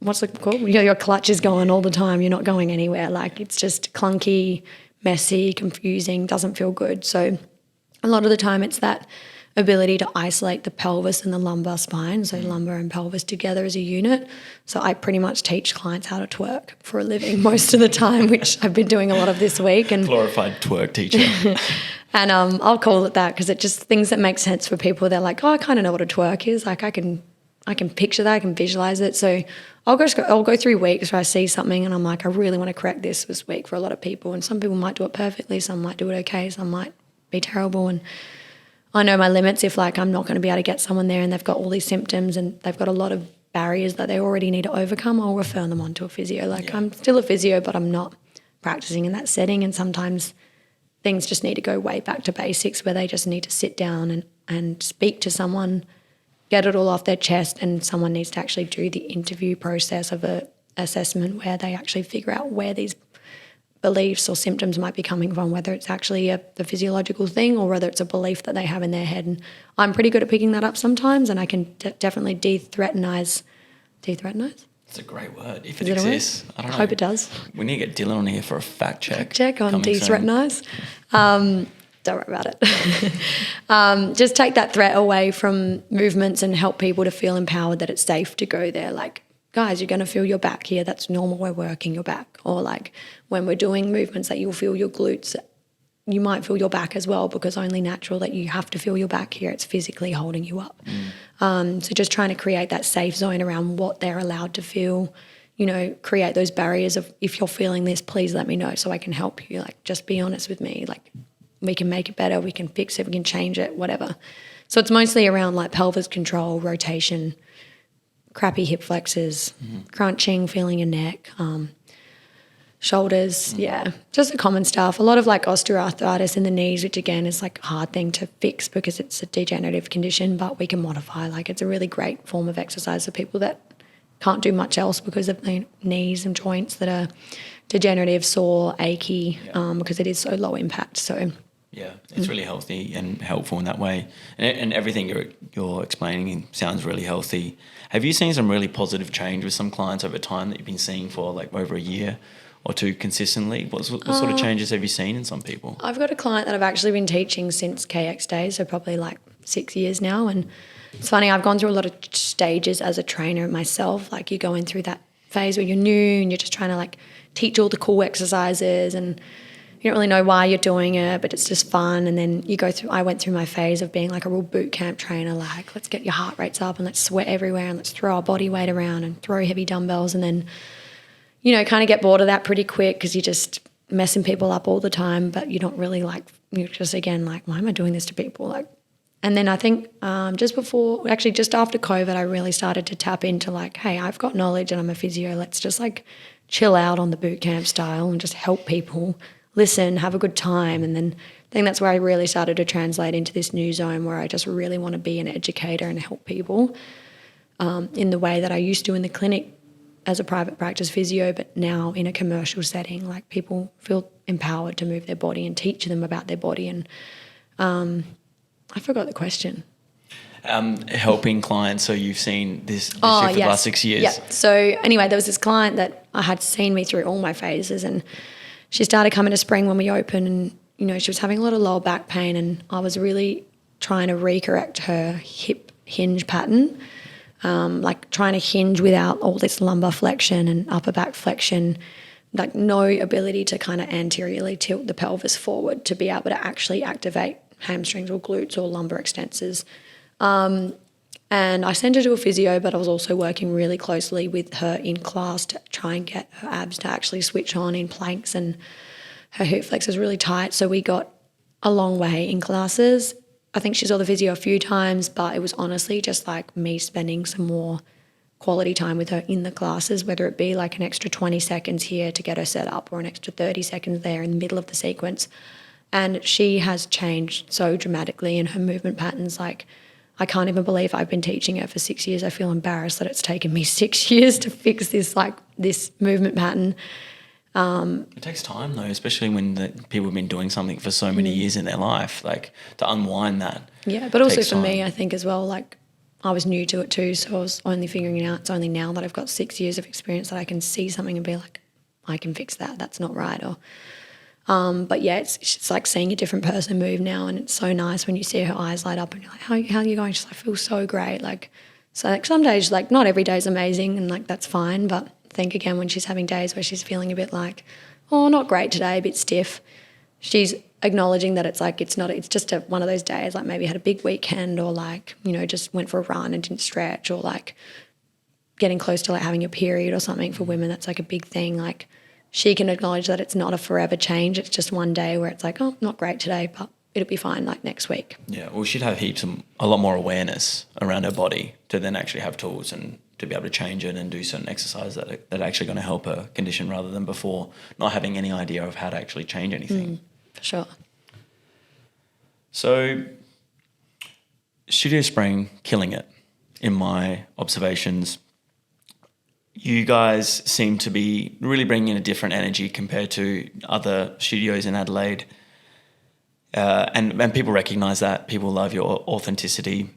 what's it called? Your clutch is going all the time. You're not going anywhere. Like, it's just clunky, messy, confusing, doesn't feel good. So a lot of the time it's that ability to isolate the pelvis and the lumbar spine, so lumbar and pelvis together as a unit. So I pretty much teach clients how to twerk for a living most of the time, which I've been doing a lot of this week. And glorified twerk teacher. And I'll call it that because it just things that make sense for people. They're like, oh, I kind of know what a twerk is. Like I can picture that, I can visualize it. So I'll go through weeks where I see something and I'm like, I really want to correct this week for a lot of people. And some people might do it perfectly, some might do it okay, some might be terrible. And I know my limits. If like I'm not going to be able to get someone there and they've got all these symptoms and they've got a lot of barriers that they already need to overcome, I'll refer them on to a physio. Like I'm still a physio, but I'm not practicing in that setting. And sometimes things just need to go way back to basics where they just need to sit down and speak to someone, get it all off their chest, and someone needs to actually do the interview process of a assessment where they actually figure out where these beliefs or symptoms might be coming from, whether it's actually the physiological thing or whether it's a belief that they have in their head. And I'm pretty good at picking that up sometimes, and I can definitely de-threatenize. It's a great word, if it exists. I don't know. I hope it does. We need to get Dylan on here for a fact check. Fact check on de-threatenize. Don't worry about it. Just take that threat away from movements and help people to feel empowered that it's safe to go there. Like, guys, you're going to feel your back here. That's normal. We're working your back. Or like when we're doing movements that you'll feel your glutes, you might feel your back as well, because only natural that you have to feel your back here. It's physically holding you up. So just trying to create that safe zone around what they're allowed to feel, create those barriers of, if you're feeling this, please let me know so I can help you. Like, just be honest with me. Like, we can make it better. We can fix it. We can change it, whatever. So it's mostly around like pelvis control, rotation, crappy hip flexors, crunching, feeling your neck, shoulders, just the common stuff. A lot of like osteoarthritis in the knees, which again is like a hard thing to fix because it's a degenerative condition, but we can modify. Like, it's a really great form of exercise for people that can't do much else because of the knees and joints that are degenerative, sore, achy, because it is so low impact. So yeah, it's really healthy and helpful in that way. And everything you're explaining sounds really healthy. Have you seen some really positive change with some clients over time that you've been seeing for like over a year or two consistently? What sort of changes have you seen in some people? I've got a client that I've actually been teaching since KX days, so probably like 6 years now. And it's funny, I've gone through a lot of stages as a trainer myself. Like, you're going through that phase where you're new and you're just trying to like teach all the cool exercises and you don't really know why you're doing it, but it's just fun. And then I went through my phase of being like a real boot camp trainer, like, let's get your heart rates up and let's sweat everywhere and let's throw our body weight around and throw heavy dumbbells. And then, kind of get bored of that pretty quick because you're just messing people up all the time, but you don't really like, you're just again like, why am I doing this to people? Like, and then I think just after COVID, I really started to tap into like, hey, I've got knowledge and I'm a physio. Let's just like chill out on the boot camp style and just help people listen, have a good time. And then I think that's where I really started to translate into this new zone where I just really want to be an educator and help people in the way that I used to in the clinic as a private practice physio, but now in a commercial setting. Like, people feel empowered to move their body and teach them about their body. And I forgot the question. Helping clients, so you've seen this shift for the last 6 years. Yeah. So anyway, there was this client that I had seen me through all my phases, and she started coming to spring when we opened, and she was having a lot of lower back pain, and I was really trying to recorrect her hip hinge pattern, like trying to hinge without all this lumbar flexion and upper back flexion, like no ability to kind of anteriorly tilt the pelvis forward to be able to actually activate hamstrings or glutes or lumbar extensors. And I sent her to a physio, but I was also working really closely with her in class to try and get her abs to actually switch on in planks, and her hip flex is really tight. So we got a long way in classes. I think she saw the physio a few times, but it was honestly just like me spending some more quality time with her in the classes, whether it be like an extra 20 seconds here to get her set up or an extra 30 seconds there in the middle of the sequence. And she has changed so dramatically in her movement patterns. Like, I can't even believe I've been teaching her for 6 years. I feel embarrassed that it's taken me 6 years to fix this movement pattern. It takes time though, especially when people have been doing something for so many years in their life, like to unwind that. Yeah, but also for me, I think as well, like, I was new to it too, so I was only figuring it out. It's only now that I've got 6 years of experience that I can see something and be like, I can fix that. That's not right. Or But yeah, it's like seeing a different person move now, and it's so nice when you see her eyes light up and you're like, how are you going? She's like, I feel so great. Like, so like some days, like not every day is amazing and like that's fine. But I think again, when she's having days where she's feeling a bit like, oh, not great today, a bit stiff, she's acknowledging that it's like, it's just one of those days, like maybe had a big weekend or like, you know, just went for a run and didn't stretch, or like getting close to like having a period or something. For women, that's like a big thing. Like, she can acknowledge that it's not a forever change. It's just one day where it's like, oh, not great today, but it'll be fine like next week. Yeah, well, she'd have a lot more awareness around her body to then actually have tools and to be able to change it and do certain exercises that are actually going to help her condition, rather than before not having any idea of how to actually change anything. For sure. So, Studio Spring, killing it in my observations. You guys seem to be really bringing in a different energy compared to other studios in Adelaide. And people recognise that. People love your authenticity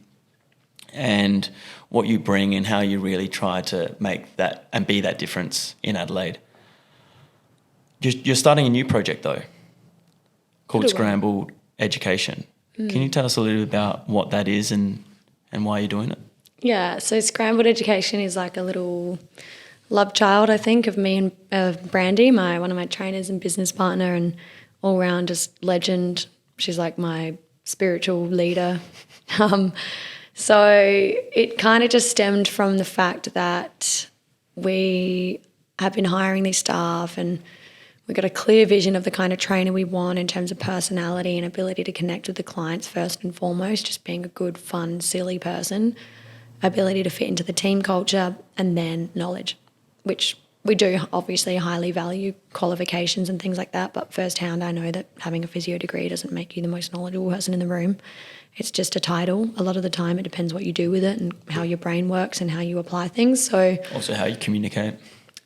and what you bring and how you really try to make that and be that difference in Adelaide. You're starting a new project, though, called Scrambled Education. Can you tell us a little bit about what that is and why you're doing it? Yeah, so Scrambled Education is like a little love child, I think, of me and Brandy, one of my trainers and business partner, and all round just legend. She's like my spiritual leader. So it kind of just stemmed from the fact that we have been hiring these staff, and we've got a clear vision of the kind of trainer we want in terms of personality and ability to connect with the clients first and foremost, just being a good, fun, silly person, ability to fit into the team culture, and then knowledge, which we do obviously highly value qualifications and things like that, but firsthand I know that having a physio degree doesn't make you the most knowledgeable person in the room. It's just a title. A lot of the time it depends what you do with it and how your brain works and how you apply things. So also how you communicate.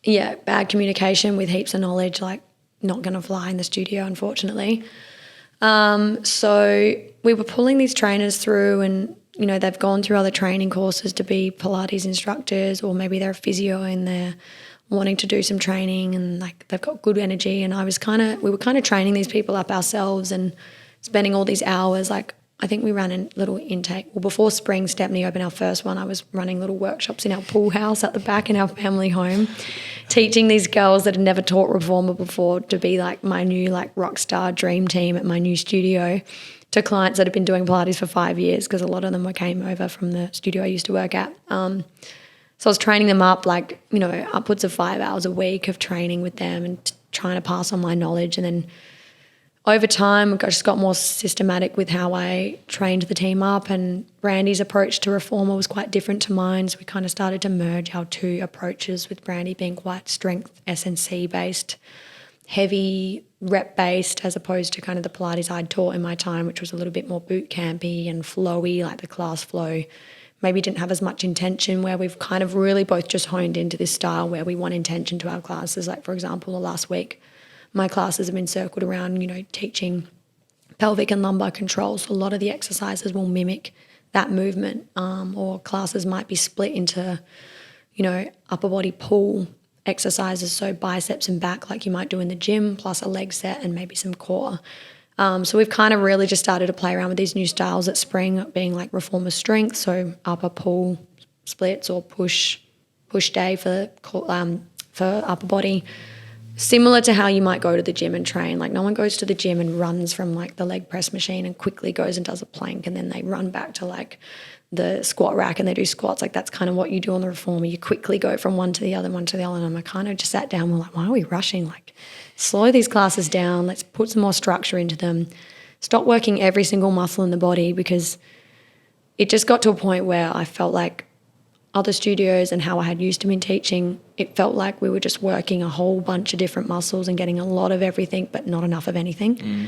Yeah, bad communication with heaps of knowledge, like not going to fly in the studio, unfortunately. So we were pulling these trainers through, and you know, they've gone through other training courses to be Pilates instructors, or maybe they're a physio and they're wanting to do some training, and like they've got good energy. And we were kind of training these people up ourselves and spending all these hours. Like, I think we ran a little intake. Well, before spring, Stepney opened our first one, I was running little workshops in our pool house at the back in our family home, teaching these girls that had never taught reformer before to be like my new like rock star dream team at my new studio, to clients that have been doing Pilates for 5 years, because a lot of them came over from the studio I used to work at. So I was training them up, like, you know, upwards of 5 hours a week of training with them and trying to pass on my knowledge. And then over time, I just got more systematic with how I trained the team up, and Brandy's approach to reformer was quite different to mine. So we kind of started to merge our two approaches, with Brandy being quite strength SNC based, heavy rep based, as opposed to kind of the Pilates I'd taught in my time, which was a little bit more boot campy and flowy, like the class flow. Maybe didn't have as much intention, where we've kind of really both just honed into this style where we want intention to our classes. Like, for example, the last week, my classes have been circled around, you know, teaching pelvic and lumbar control. So a lot of the exercises will mimic that movement, or classes might be split into, you know, upper body pull exercises, so biceps and back like you might do in the gym, plus a leg set and maybe some core. So we've kind of really just started to play around with these new styles at spring, being like reformer strength, so upper pull splits or push day for upper body. Similar to how you might go to the gym and train. Like, no one goes to the gym and runs from like the leg press machine and quickly goes and does a plank and then they run back to like the squat rack and they do squats. Like, that's kind of what you do on the reformer. You quickly go from one to the other. And I kind of just sat down and we're like, why are we rushing? Like, slow these classes down. Let's put some more structure into them. Stop working every single muscle in the body, because it just got to a point where I felt like other studios and how I had used to be teaching, it felt like we were just working a whole bunch of different muscles and getting a lot of everything but not enough of anything.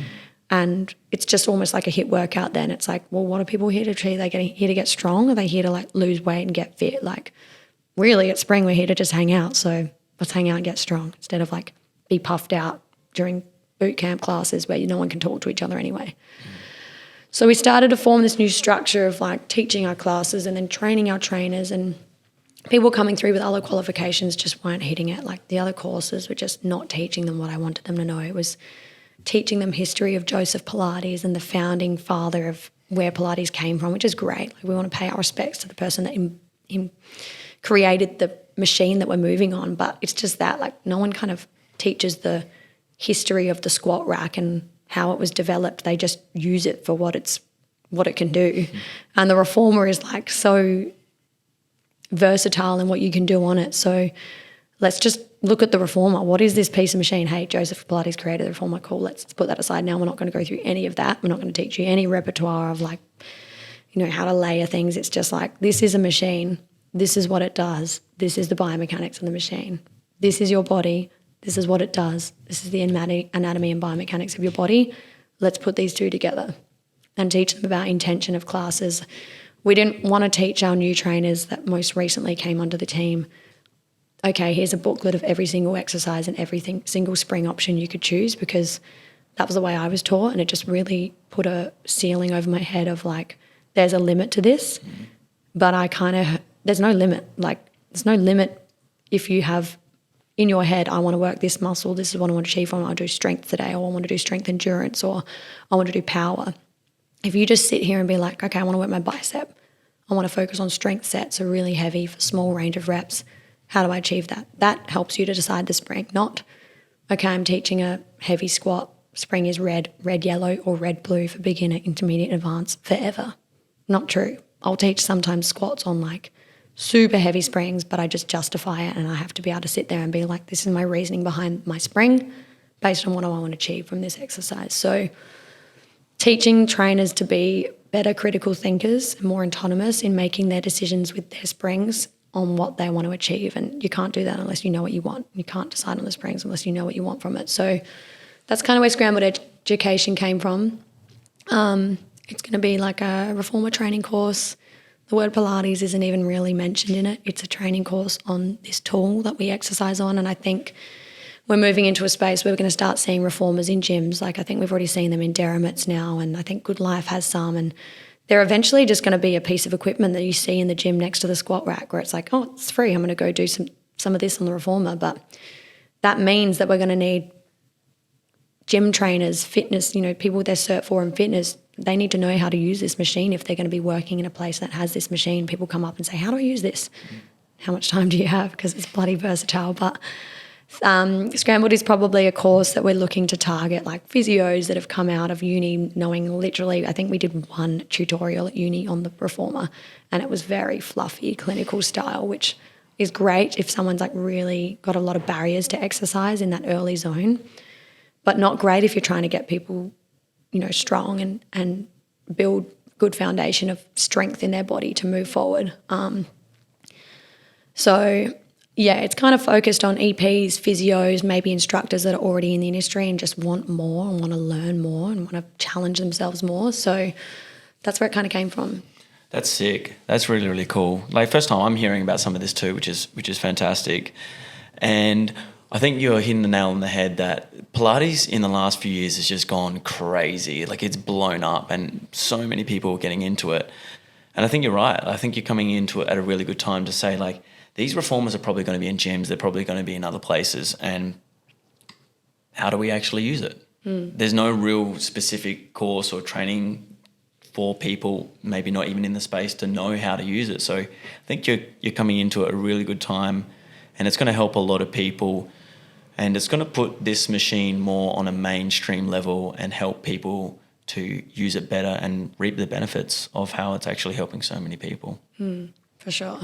And it's just almost like a HIIT workout then. It's like, well, what are people here to achieve? Are they here to get strong? Or are they here to like lose weight and get fit? Like, really at spring we're here to just hang out. So let's hang out and get strong instead of like be puffed out during boot camp classes where no one can talk to each other anyway. So we started to form this new structure of like teaching our classes and then training our trainers, and people coming through with other qualifications just weren't hitting it. Like, the other courses were just not teaching them what I wanted them to know. It was teaching them history of Joseph Pilates and the founding father of where Pilates came from, which is great. Like, we want to pay our respects to the person that created the machine that we're moving on. But it's just that, like, no one kind of teaches the history of the squat rack and how it was developed. They just use it for what it can do. And the reformer is like so versatile in what you can do on it. So let's just look at the reformer. What is this piece of machine? Hey, Joseph Pilates created the reformer. Cool. Let's put that aside now. We're not going to go through any of that. We're not going to teach you any repertoire of, like, you know, how to layer things. It's just like, this is a machine. This is what it does. This is the biomechanics of the machine. This is your body. This is what it does. This is the anatomy and biomechanics of your body. Let's put these two together and teach them about intention of classes. We didn't want to teach our new trainers that most recently came onto the team, okay, here's a booklet of every single exercise and every single spring option you could choose, because that was the way I was taught, and it just really put a ceiling over my head of, like, there's a limit to this, but there's no limit. Like, there's no limit if you have in your head, I want to work this muscle, this is what I want to achieve, I want to do strength today, or I want to do strength endurance, or I want to do power. If you just sit here and be like, okay, I want to work my bicep, I want to focus on strength sets, so really heavy for small range of reps, how do I achieve that? That helps you to decide the spring, not, okay, I'm teaching a heavy squat, spring is red, yellow, or red, blue for beginner, intermediate, advanced, forever. Not true. I'll teach sometimes squats on, like, super heavy springs, but I just justify it, and I have to be able to sit there and be like, this is my reasoning behind my spring based on what I want to achieve from this exercise. So teaching trainers to be better critical thinkers and more autonomous in making their decisions with their springs on what they want to achieve. And you can't do that unless you know what you want. You can't decide on the springs unless you know what you want from it. So that's kind of where Scrambled Education came from. It's going to be like a reformer training course. The word Pilates isn't even really mentioned in it. It's a training course on this tool that we exercise on. And I think we're moving into a space where we're going to start seeing reformers in gyms. Like, I think we've already seen them in Derrimits now, and I think Good Life has some. And they're eventually just going to be a piece of equipment that you see in the gym next to the squat rack, where it's like, oh, it's free, I'm going to go do some of this on the reformer. But that means that we're going to need gym trainers, fitness, you know, people with their Cert 4 in fitness. They need to know how to use this machine if they're going to be working in a place that has this machine. People come up and say, how do I use this? How much time do you have? Because it's bloody versatile. But Scrambled is probably a course that we're looking to target, like physios that have come out of uni knowing literally, I think we did one tutorial at uni on the reformer, and it was very fluffy clinical style, which is great if someone's like really got a lot of barriers to exercise in that early zone, but not great if you're trying to get people, you know, strong and build good foundation of strength in their body to move forward. So yeah, it's kind of focused on EPs, physios, maybe instructors that are already in the industry and just want more and want to learn more and want to challenge themselves more. So that's where it kind of came from. That's sick. That's really, really cool. Like, first time I'm hearing about some of this too, which is fantastic. And I think you're hitting the nail on the head that Pilates in the last few years has just gone crazy. Like, it's blown up and so many people are getting into it. And I think you're right. I think you're coming into it at a really good time to say, like, these reformers are probably going to be in gyms. They're probably going to be in other places. And how do we actually use it? There's no real specific course or training for people, maybe not even in the space, to know how to use it. So I think you're coming into it at a really good time, and it's going to help a lot of people, and it's going to put this machine more on a mainstream level and help people to use it better and reap the benefits of how it's actually helping so many people. For sure.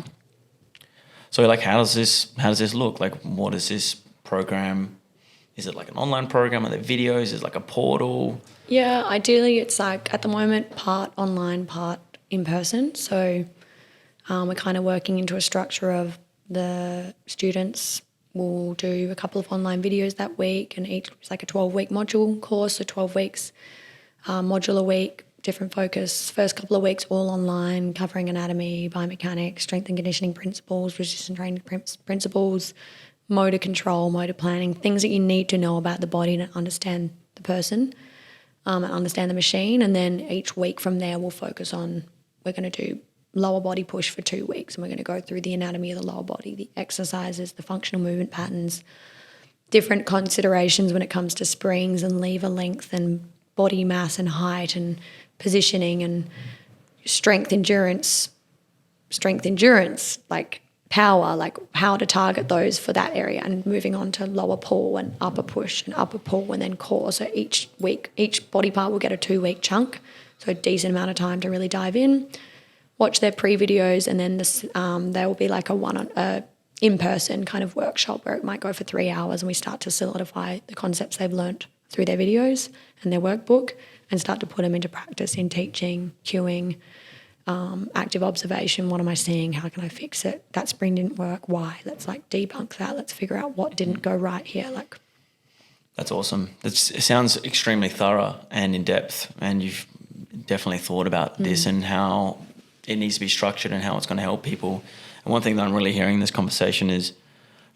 So, like, how does this look? Like, what is this program? Is it like an online program? Are there videos? Is it like a portal? Yeah, ideally it's like, at the moment, part online, part in person. So we're kind of working into a structure of the students will do a couple of online videos that week, and each is like a 12-week module course, so 12 weeks, module a week, different focus. First couple of weeks all online, covering anatomy, biomechanics, strength and conditioning principles, resistance training principles, motor control, motor planning, things that you need to know about the body and understand the person and understand the machine. And then each week from there we'll focus on, we're going to do lower body push for 2 weeks, and we're going to go through the anatomy of the lower body, the exercises, the functional movement patterns, different considerations when it comes to springs and lever length and body mass and height and positioning and strength endurance, like power, like how to target those for that area, and moving on to lower pull and upper push and upper pull and then core. So each week, each body part will get a 2-week chunk, so a decent amount of time to really dive in, watch their pre-videos, and then there will be like a in-person kind of workshop where it might go for 3 hours, and we start to solidify the concepts they've learnt through their videos and their workbook and start to put them into practice in teaching, cueing, active observation. What am I seeing? How can I fix it? That spring didn't work. Why? Let's like debunk that. Let's figure out what didn't go right here. Like, that's awesome. It sounds extremely thorough and in depth, and you've definitely thought about this and how it needs to be structured and how it's going to help people. And one thing that I'm really hearing in this conversation is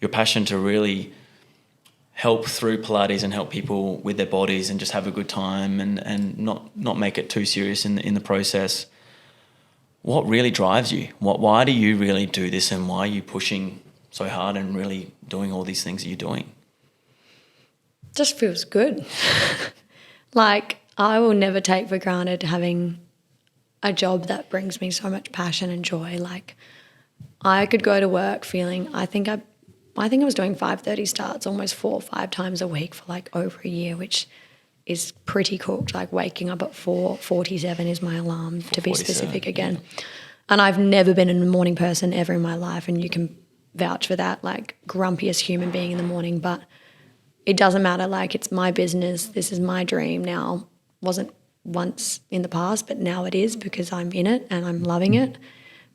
your passion to really help through Pilates and help people with their bodies and just have a good time and not make it too serious in the process. What really drives you? Why do you really do this, and why are you pushing so hard and really doing all these things that you're doing? Just feels good. Like, I will never take for granted having a job that brings me so much passion and joy. Like, I could go to work feeling, I think I was doing 5:30 starts almost 4 or 5 times a week for like over a year, which is pretty cooked. Like, waking up at 4:47 is my alarm, to be specific again. Yeah. And I've never been a morning person ever in my life, and you can vouch for that, like grumpiest human being in the morning. But it doesn't matter. Like, it's my business. This is my dream now. Wasn't once in the past, but now it is, because I'm in it and I'm loving it.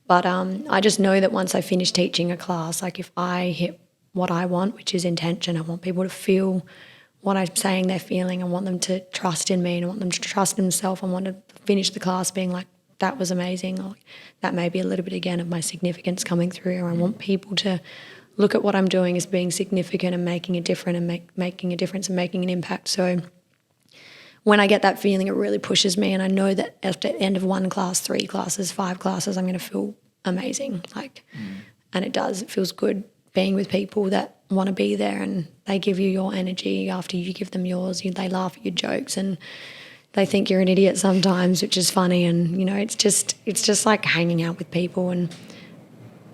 But I just know that once I finish teaching a class, like if I hit what I want, which is intention, I want people to feel what I'm saying they're feeling. I want them to trust in me, and I want them to trust in themselves. I want to finish the class being like, that was amazing. Or that may be a little bit, again, of my significance coming through. Or I want people to look at what I'm doing as being significant and making a difference and making a difference and making an impact. So when I get that feeling, it really pushes me, and I know that at the end of 1 class, 3 classes, 5 classes, I'm going to feel amazing. Like, and it does. It feels good being with people that want to be there, and they give you your energy after you give them yours. They laugh at your jokes, and they think you're an idiot sometimes, which is funny. And it's just like hanging out with people. And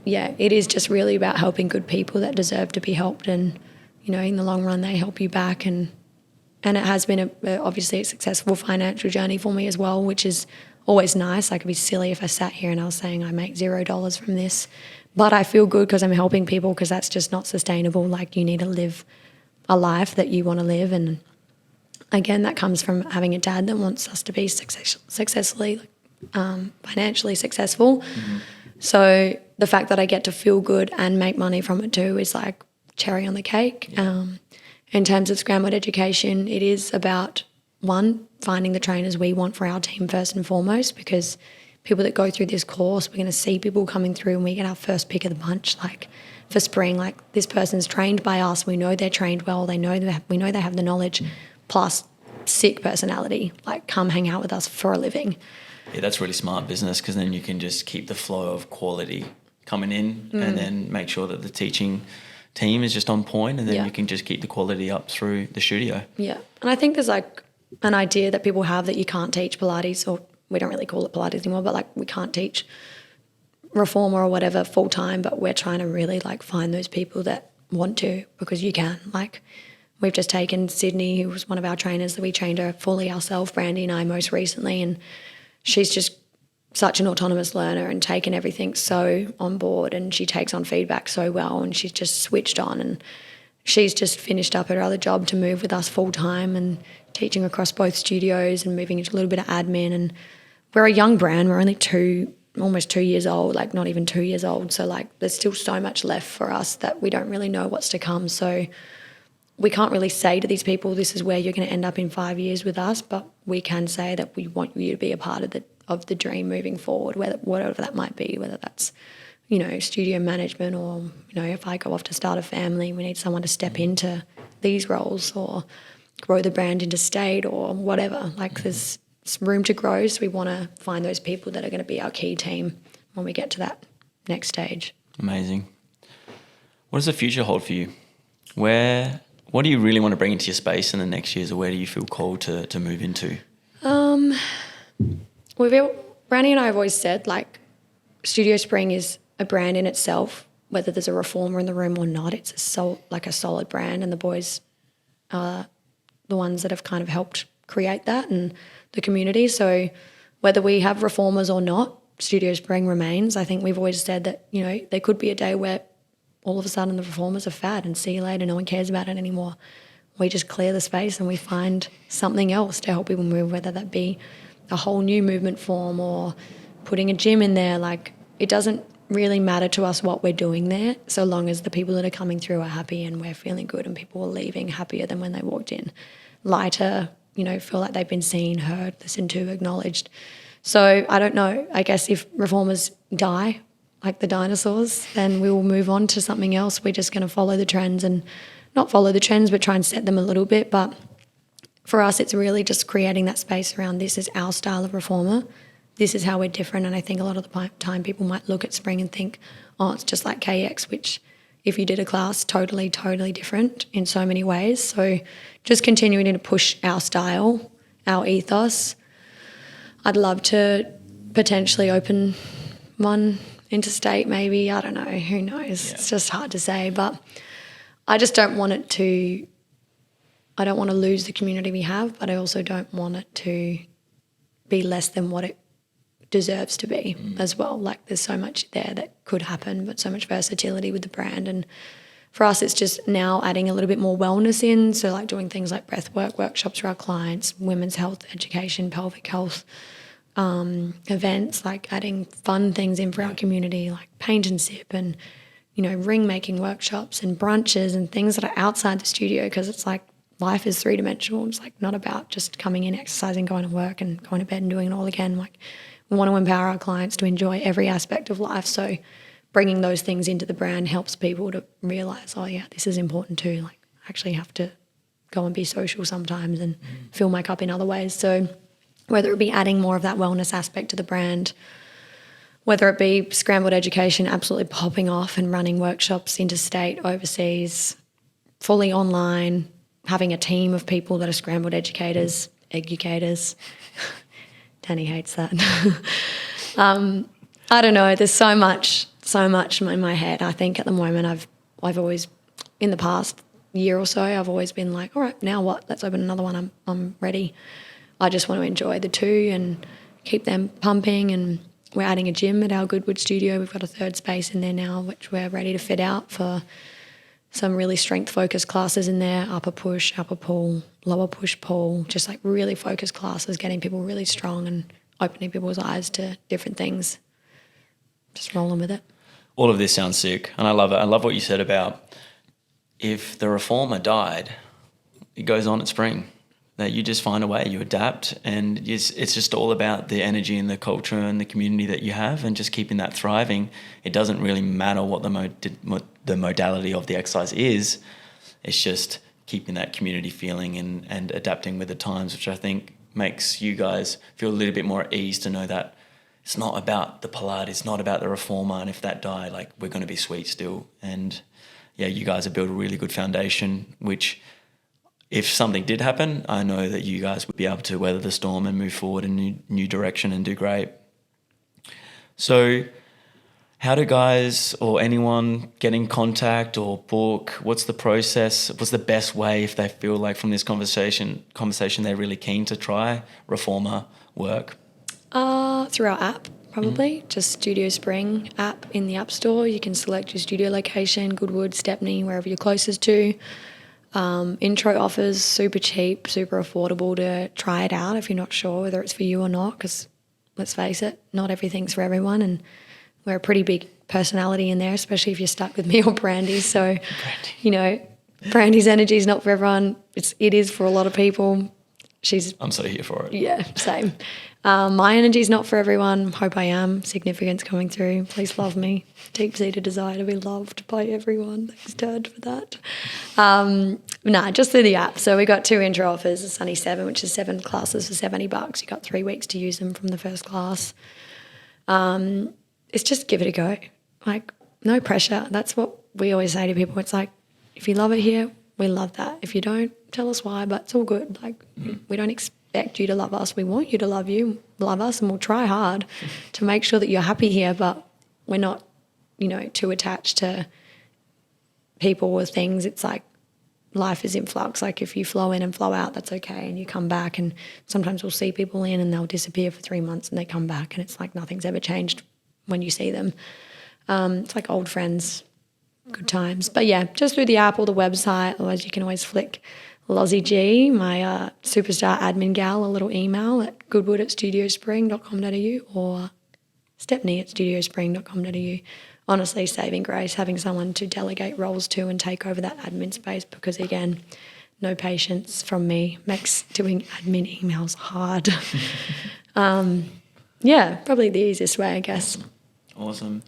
yeah, it is just really about helping good people that deserve to be helped, and in the long run they help you back. And it has been obviously a successful financial journey for me as well, which is always nice. Like, it'd be silly if I sat here and I was saying I make $0 from this, but I feel good because I'm helping people, because that's just not sustainable. Like, you need to live a life that you want to live. And again, that comes from having a dad that wants us to be successfully, financially successful. So the fact that I get to feel good and make money from it too is like cherry on the cake. In terms of Scrambled Education, it is about, one, finding the trainers we want for our team first and foremost, because people that go through this course, we're going to see people coming through and we get our first pick of the bunch. Like, for spring, like, this person's trained by us. We know they're trained well. We know they have the knowledge, plus sick personality. Like, come hang out with us for a living. Yeah, that's really smart business, because then you can just keep the flow of quality coming in and then make sure that the teaching team is just on point, and then you can just keep the quality up through the studio. Yeah. And I think there's like an idea that people have that you can't teach Pilates, or we don't really call it Pilates anymore, but like, we can't teach reformer or whatever full time, but we're trying to really like find those people that want to, because you can. Like, we've just taken Sydney, who was one of our trainers, that we trained her fully ourselves, Brandy and I most recently, and she's just such an autonomous learner and taken everything so on board, and she takes on feedback so well, and she's just switched on, and she's just finished up her other job to move with us full time and teaching across both studios and moving into a little bit of admin. And we're a young brand. We're only almost 2 years old, like not even 2 years old. So like, there's still so much left for us that we don't really know what's to come. So we can't really say to these people, this is where you're going to end up in 5 years with us, but we can say that we want you to be a part of the dream moving forward, whatever that might be, whether that's, studio management, or, if I go off to start a family, we need someone to step into these roles, or grow the brand into state, or whatever. Like, there's room to grow, so we want to find those people that are going to be our key team when we get to that next stage. Amazing. What does the future hold for you? Where what do you really want to bring into your space in the next years, or where do you feel called to move into? Brandy and I have always said, like, Studio Spring is a brand in itself, whether there's a reformer in the room or not. It's a solid brand, and the boys are the ones that have kind of helped create that and the community. So whether we have reformers or not, Studio Spring remains. I think we've always said that, you know, there could be a day where all of a sudden the reformers are fad and see you later, no one cares about it anymore. We just clear the space and we find something else to help people move, whether that be a whole new movement form or putting a gym in there. Like, it doesn't really matter to us what we're doing there, so long as the people that are coming through are happy and we're feeling good and people are leaving happier than when they walked in, lighter, you know, feel like they've been seen, heard, listened to, acknowledged. So I don't know, I guess if reformers die like the dinosaurs, then we will move on to something else. We're just going to follow the trends, and not follow the trends but try and set them a little bit. But for us, it's really just creating that space around, this is our style of reformer, this is how we're different. And I think a lot of the time people might look at Spring and think, oh, it's just like KX, which if you did a class, totally different in so many ways. So just continuing to push our style, our ethos. I'd love to potentially open one interstate maybe, I don't know, who knows. Yeah. It's just hard to say, but I just don't want it to, I don't want to lose the community we have, but I also don't want it to be less than what it deserves to be as well. Like, there's so much there that could happen, but so much versatility with the brand. And for us, it's just now adding a little bit more wellness in. So like doing things like breathwork workshops for our clients, women's health education, pelvic health events, like adding fun things in for our community, like paint and sip and, you know, ring making workshops and brunches and things that are outside the studio, because it's like life is three-dimensional. It's like not about just coming in, exercising, going to work and going to bed and doing it all again. Like, we want to empower our clients to enjoy every aspect of life. So bringing those things into the brand helps people to realise, oh yeah, this is important too. Like, I actually have to go and be social sometimes and fill my cup in other ways. So whether it be adding more of that wellness aspect to the brand, whether it be scrambled education, absolutely popping off and running workshops interstate, overseas, fully online, having a team of people that are scrambled educators. Danny hates that. I don't know. There's so much in my head. I think at the moment I've always, in the past year or so, I've always been like, all right, now what? Let's open another one. I'm ready. I just want to enjoy the two and keep them pumping. And we're adding a gym at our Goodwood studio. We've got a third space in there now, which we're ready to fit out for some really strength-focused classes in there, upper push, upper pull, lower push pull, just like really focused classes, getting people really strong and opening people's eyes to different things. Just rolling with it. All of this sounds sick, and I love it. I love what you said about if the reformer died, it goes on at Spring, that you just find a way, you adapt, and it's just all about the energy and the culture and the community that you have and just keeping that thriving. It doesn't really matter what the modality of the exercise is. It's just keeping that community feeling and adapting with the times, which I think makes you guys feel a little bit more at ease to know that it's not about the Pilates, it's not about the reformer, and if that died, like, we're going to be sweet still. And yeah, you guys have built a really good foundation, which if something did happen, I know that you guys would be able to weather the storm and move forward in a new direction and do great. So how do guys or anyone get in contact or book? What's the process? What's the best way if they feel like from this conversation they're really keen to try reformer work? Through our app, probably. Just Studio Spring app in the App Store. You can select your studio location, Goodwood, Stepney, wherever you're closest to. Intro offers, super cheap, super affordable to try it out if you're not sure whether it's for you or not, because let's face it, not everything's for everyone, and we're a pretty big personality in there, especially if you're stuck with me or Brandy. So, you know, Brandy's energy is not for everyone. It is for a lot of people. I'm so here for it. Yeah, same. My energy is not for everyone. Hope I am. Significance coming through. Please love me. Deep-seated desire to be loved by everyone. Thanks, Dad, for that. Just through the app. So we got 2 intro offers. It's only 7, which is 7 classes for $70. You got 3 weeks to use them from the first class. It's just give it a go. Like, no pressure. That's what we always say to people. It's like, if you love it here, we love that. If you don't, tell us why, but it's all good. Like, we don't expect you to love us. We want you to love us, and we'll try hard to make sure that you're happy here, but we're not, too attached to people or things. It's like life is in flux. Like, if you flow in and flow out, that's okay, and you come back, and sometimes we'll see people in and they'll disappear for 3 months and they come back, and it's like nothing's ever changed when you see them. It's like old friends. Good times. But yeah, just through the app or the website. Otherwise, you can always flick Lozzie G, my superstar admin gal, a little email at goodwood@studiospring.com.au or stepney@studiospring.com.au. Honestly, saving grace, having someone to delegate roles to and take over that admin space, because, again, no patience from me makes doing admin emails hard. Yeah, probably the easiest way, I guess. Awesome.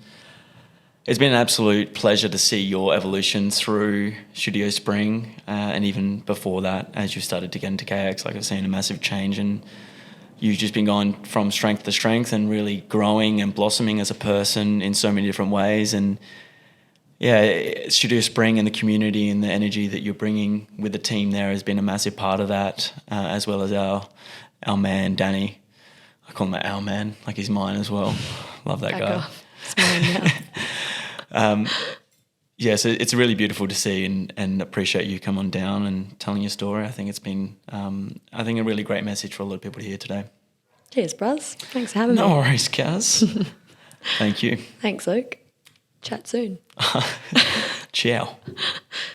It's been an absolute pleasure to see your evolution through Studio Spring, and even before that, as you started to get into KX. Like, I've seen a massive change, and you've just been going from strength to strength and really growing and blossoming as a person in so many different ways. And yeah, Studio Spring and the community and the energy that you're bringing with the team there has been a massive part of that, as well as our man Danny. I call him our man, like he's mine as well. Love that guy. It's mine now. So it's really beautiful to see, and appreciate you come on down and telling your story. I think it's been, a really great message for a lot of people to hear today. Cheers, bros. Thanks for having me. No worries, Kaz. Thank you. Thanks, Luke. Chat soon. Ciao.